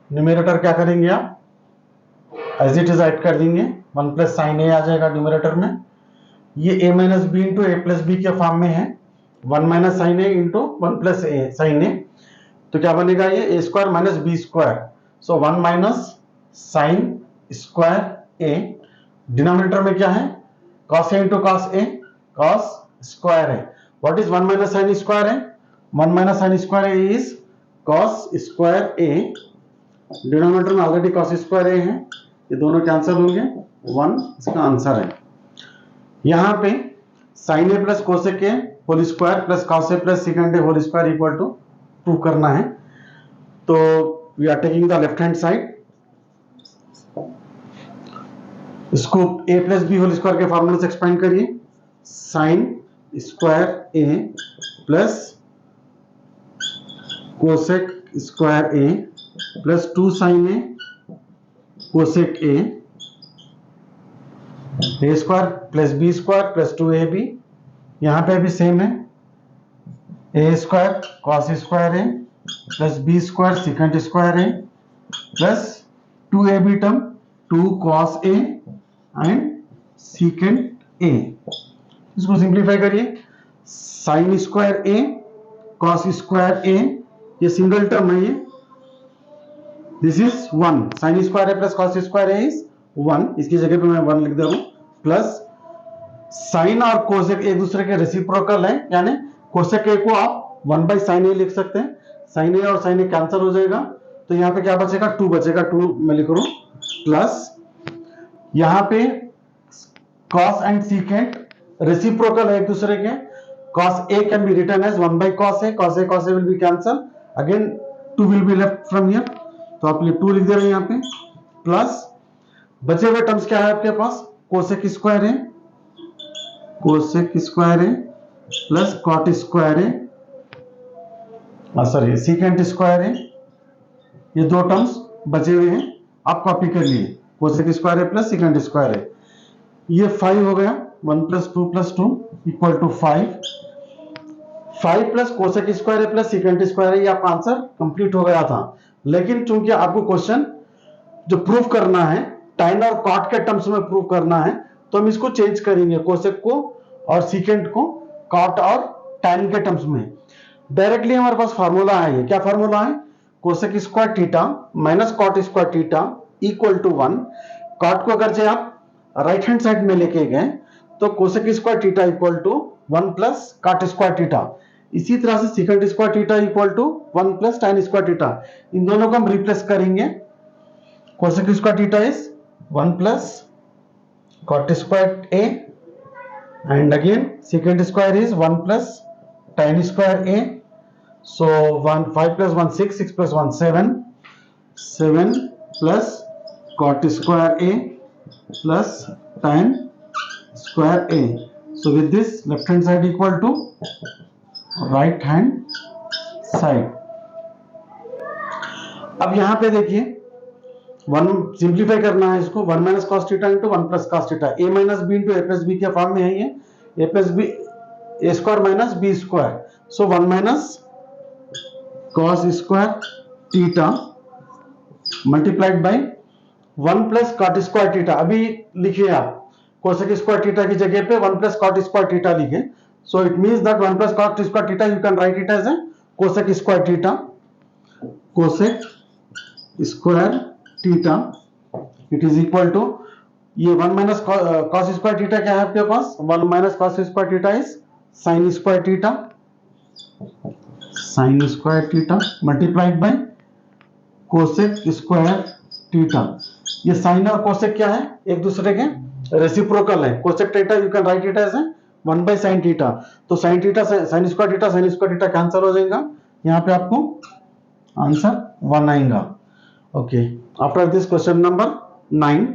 numerator क्या करेंगे आप, एज इट इज ऐड कर देंगे, 1 प्लस साइन ए आ जाएगा न्यूमरेटर में। ये a minus B into A plus B के फॉर्म में है, 1 minus sine A into 1 plus A sine A, तो क्या बनेगा ये A square minus B square, so 1 minus sine square A, denominator में क्या है cos A into cos A, cos square है। What is 1 minus sine square है, 1 minus sine square A is cos square A, denominator में already cos square ए है, ये दोनों cancel होंगे, 1 इसका आंसर है। यहां पे sine A plus cosec A whole square plus cos A plus secant A whole square equal to 2 करना है, तो we are taking the left hand side, इसको A plus B whole square के फॉर्मूले से एक्सपेंड करिए, sine square A plus cosec square A plus 2 sine A cosec A square plus B square plus 2ab, यहां पे भी same है, A square cos square A plus B square secant square A plus 2ab term 2 cos A and secant A, इसको सिंप्लीफाई करिए, sine square A cos square A, ये single term है, ये this is 1, sine square A plus cos square A is 1, इसकी जगह पे मैं 1 लिख दे रहा हूं, प्लस साइन और कोसेक एक दूसरे के रेसिप्रोकल है, यानी कोसेक ए को आप 1 बाई साइन ए लिख सकते हैं, साइन ए और साइन ए कैंसिल हो जाएगा, तो यहाँ पे क्या बचेगा 2 बचेगा, 2 मैं लिख रहा हूं, प्लस यहाँ पे cos एंड सीकेंट रेसिप्रोकल है एक दूसरे के, cos a can be written as 1 by cos a, cos a will be cancel, again 2 will be left from here, तो आप 2 लिख दे रहे हैं यहाँ पे, प्लस बचे हुए टर्म्स क्या है आपके पास, कोसेक स्क्वायर है, कोसेक स्क्वायर है प्लस कॉट स्क्वायर है, सॉरी सीकेंट स्क्वायर है, ये दो टर्म्स बचे हुए हैं, आप कॉपी कर लिए, कोसेक स्क्वायर है प्लस सीकेंट स्क्वायर है, ये 5 हो गया, 1 plus 2 equal to 5 plus cosec square है प्लस सीकेंट स्क्वायर है, ये आपका आंसर कंप्लीट हो गया था। लेकिन चूंकि आपको क्वेश्चन जो प्रूफ करना है टाइन और कॉट के टर्म्स में प्रूफ करना है, तो हम इसको चेंज करेंगे, कोसेक को और सीकेंट को कॉट और टाइन के टर्म्स में। डायरेक्टली हमारे पास फार्मूला है, ये क्या फार्मूला है, cosec square theta minus cot square theta equal to 1, cot को अगर से आप राइट हैंड साइड में लेके गए तो cosec square theta equal to 1 plus cot square theta, इसी तरह से secant square theta equal to 1 plus tan square theta, इन दोनों को हम रिप्लेस करेंगे, cosec square theta is 1 plus cot square A and again secant square is 1 plus tan square A, so 5 plus 1 6 plus 1 7 plus cot square a plus tan square a, so with this left hand side equal to right hand side। अब यहां पे देखिए 1 simplify करना है इसको, 1 minus cos theta into 1 plus cos theta, A minus B into A plus B के form में है, ये A plus B A square minus B square, so 1 minus cos square theta multiplied by 1 plus cot square theta, अभी लिखिए आप cosec square theta की जगह पे 1 प्लस कॉट स्क्वायर थीटा लिखे, so it means that 1 plus cot square theta you can write it as a cosec square theta, cosec square theta it is equal to, ये 1 minus cos square theta क्या है आपके पास, 1 minus cos square theta is sine square theta, sine square theta multiplied by cosec square theta, ये sine और cosec क्या है एक दूसरे के रेसिप्रोकल है, cosec theta you can write it as 1 by sine theta, तो sine theta sine square theta cancel हो जाएगा, यहाँ पे आपको आंसर 1 आएगा। Okay, after this question number 9,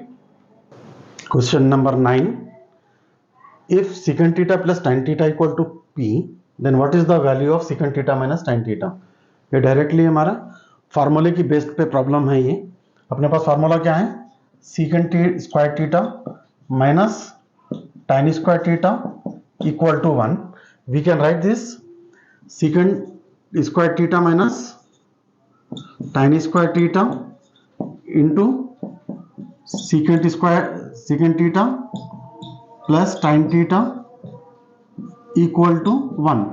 question number 9, if secant theta plus tan theta equal to p, then what is the value of secant theta minus tan theta? ये directly हमारा फार्मूले की बेस्ड पे प्रॉब्लम है, ये अपने पास formula क्या है, secant square theta minus tan square theta equal to 1, we can write this secant square theta minus tan square theta into secant theta plus tan theta equal to 1।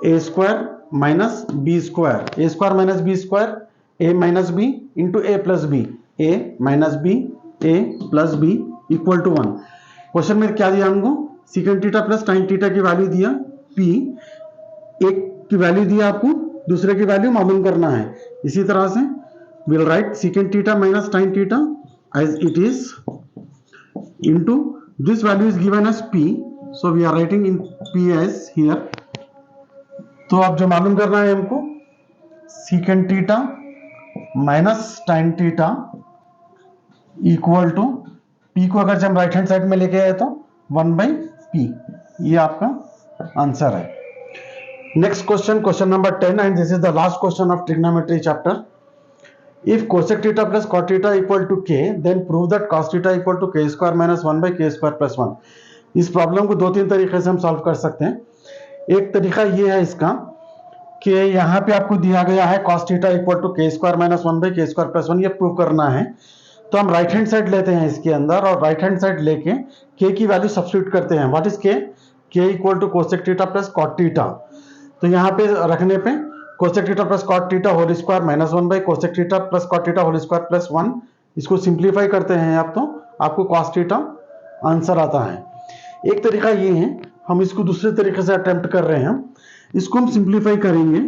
A square minus B square, A square minus B square, A minus B into A plus B, A minus B A plus B equal to 1। Question में क्या दिया हमको? Secant theta plus tan theta की value दिया P, एक की value दिया आपको, दूसरे की वैल्यू मालूम करना है। इसी तरह से we'll write secant theta minus tan theta as it is into this value is given as p, so we are writing in p as here। तो अब जो मालूम करना है हमको secant theta minus tan theta equal to p को अगर हम राइट हैंड साइड में लेके आए तो 1 by p, ये आपका आंसर है। Next question, question number 10 and this is the last question of trigonometry chapter. If cosec theta plus cot theta equal to k, then prove that cos theta equal to k square minus 1 by k square plus 1। इस problem को दो तीन तरीके से हम solve कर सकते हैं। एक तरीका ये है इसका कि यहाँ पे आपको दिया गया है cos theta equal to k square minus 1 by k square plus 1, ये प्रूव करना है। तो हम राइट हैंड साइड लेते हैं इसके अंदर और राइट हैंड साइड लेके k की वैल्यू सब्स्टिट्यूट करते हैं। What is k? k equal to cosec theta plus cot theta। तो यहाँ पे रखने पे cosec theta plus cot theta whole square minus 1 by cosec theta plus cot theta whole square plus 1, इसको simplify करते हैं आप तो आपको cos theta आंसर आता है। एक तरीका ये है, हम इसको दूसरे तरीके से अटेम्प्ट कर रहे हैं। इसको हम सिंप्लीफाई करेंगे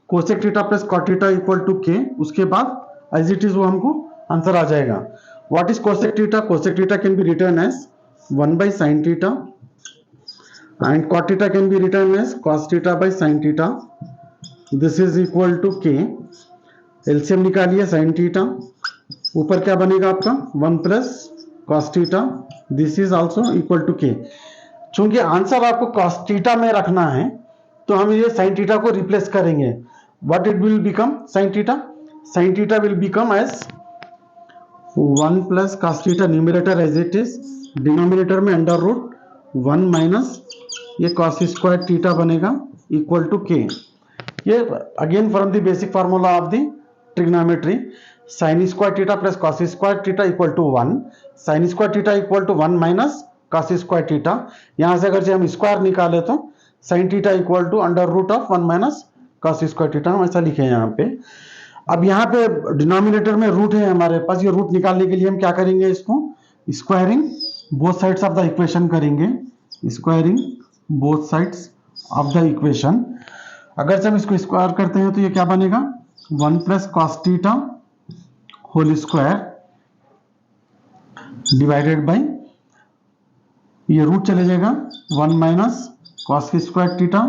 cosec theta plus cot theta equal to k, उसके बाद एज इट इज वो हमको आंसर आ जाएगा। What is cosec theta? cosec theta can be written as 1 by sin theta and cot theta can be written as cos theta by sin theta। This is equal to K, LCM निकालिए sin theta, ऊपर क्या बनेगा आपका 1 plus cos theta, this is also equal to K. चूंकि answer आपको cos theta में रखना है तो हम ये sin थीटा को रिप्लेस करेंगे। What it will become? sin theta, sin theta will become as 1 plus cos theta, numerator as it is, denominator में अंडर रूट 1 माइनस ये cos स्क्वायर थीटा बनेगा इक्वल टू के। ये again from the basic formula of the trigonometry, sin square theta plus cos square theta equal to 1, sin square theta equal to 1 minus cos square theta. यहां से अगर हम square निकाले तो sin theta equal to under root of 1 minus cos square theta, हम ऐसा लिखे यहाँ पे। अब यहाँ पे डिनोमिनेटर में रूट है हमारे पास, ये रूट निकालने के लिए हम क्या करेंगे, इसको squaring both sides of the equation करेंगे, squaring both sides of the equation. अगर से हम इसको स्क्वायर करते हैं तो ये क्या बनेगा 1 plus cos theta whole square divided by, ये रूट चले जाएगा 1 minus cos square theta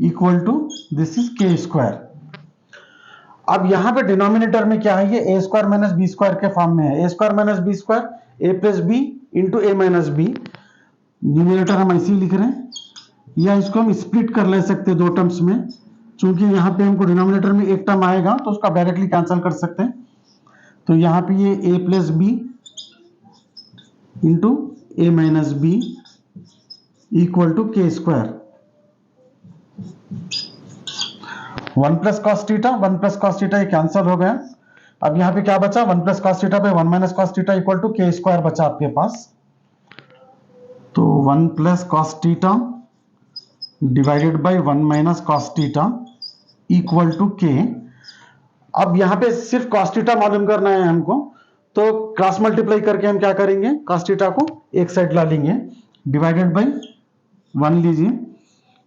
equal to this is K square. अब यहां पे डिनोमिनेटर में क्या है, ये A square minus B square के फॉर्म में है। A square minus B square, A plus B into A minus B, numerator हम ऐसे ही लिख रहे हैं, या इसको हम स्प्लिट कर ले सकते हैं दो टर्म्स में। चूंकि यहाँ पे हमको डिनोमिनेटर में एक टर्म आएगा तो उसका डायरेक्टली कैंसिल कर सकते हैं। तो यहाँ पे ये A plus B into A minus B equal to के square, 1 plus cos theta, 1 plus cos theta ये कैंसिल हो गया। अब यहाँ पे क्या बचा, 1 प्लस cos थीटा पे 1 minus cos theta equal to के स्क्वायर बचा आपके पास। तो 1 plus cos theta divided by 1 minus cos theta equal to K. अब यहां पे सिर्फ cos थीटा मालूम करना है हमको, तो क्रॉस मल्टीप्लाई करके हम क्या करेंगे, cos थीटा को एक साइड ला लेंगे, डिवाइडेड बाई 1 लीजिए,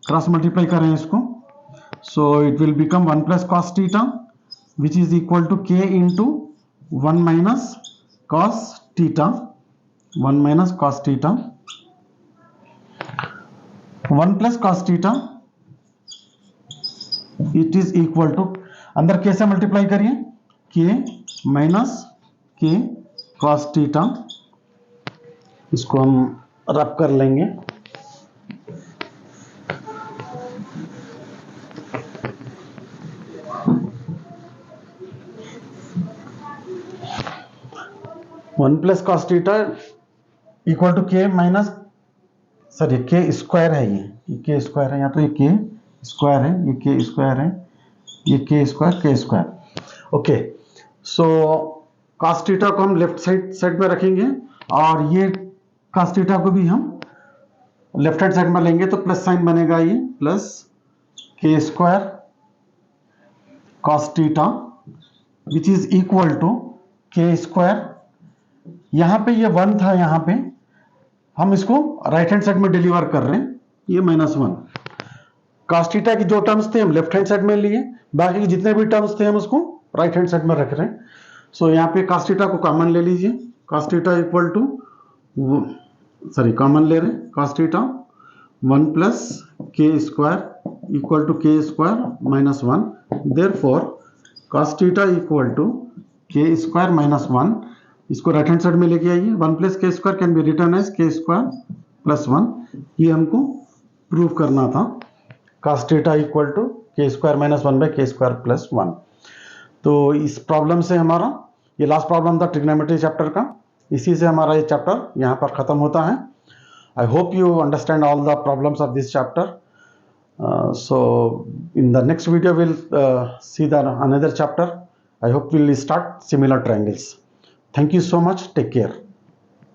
क्रॉस मल्टीप्लाई करें इसको, so it will become 1 plus cos theta which is equal to k into 1 minus cos theta, 1 minus cos theta, 1 plus cos theta it is equal to, अंदर के से multiply करिए, के minus के cos theta, इसको हम रब कर लेंगे, one plus cos theta equal to K minus, sorry K square है, ये के स्क्वायर है, यहाँ तो ये के स्क्वायर है, ये के स्क्वायर है, ये के स्क्वायर ओके। सो cos थीटा को हम लेफ्ट साइड में रखेंगे और ये cos थीटा को भी हम लेफ्ट हैंड साइड में लेंगे, तो प्लस साइन बनेगा, ये plus K square cos theta which is equal to के स्क्वायर, यहां पे ये 1 था, यहां पे हम इसको राइट हैंड साइड में डिलीवर कर रहे हैं, ये -1। cos थीटा की जो टर्म्स थे हम लेफ्ट हैंड साइड में लिए, बाकी के जितने भी टर्म्स थे हम उसको राइट हैंड साइड में रख रहे हैं। सो यहाँ पे cos थीटा को कॉमन ले लीजिए, cos theta equal to common ले रहे हैं, cos theta 1 plus K square equal to के square -1, therefore cos theta equal to के स्क्वायर -1, इसको राइट हैंड साइड में लेके आइए, 1 plus K square can be written as K square plus 1, ये हमको प्रूव करना था, cos थीटा इक्वल टू के square -1 by K square plus 1। तो इस प्रॉब्लम से हमारा ये लास्ट प्रॉब्लम था ट्रिग्नोमेट्री चैप्टर का, इसी से हमारा ये चैप्टर यहाँ पर खत्म होता है। I hope you understand all the problems of this chapter. So in the next video we'll see the another chapter. I hope we'll start similar triangles. Thank you so much. Take care.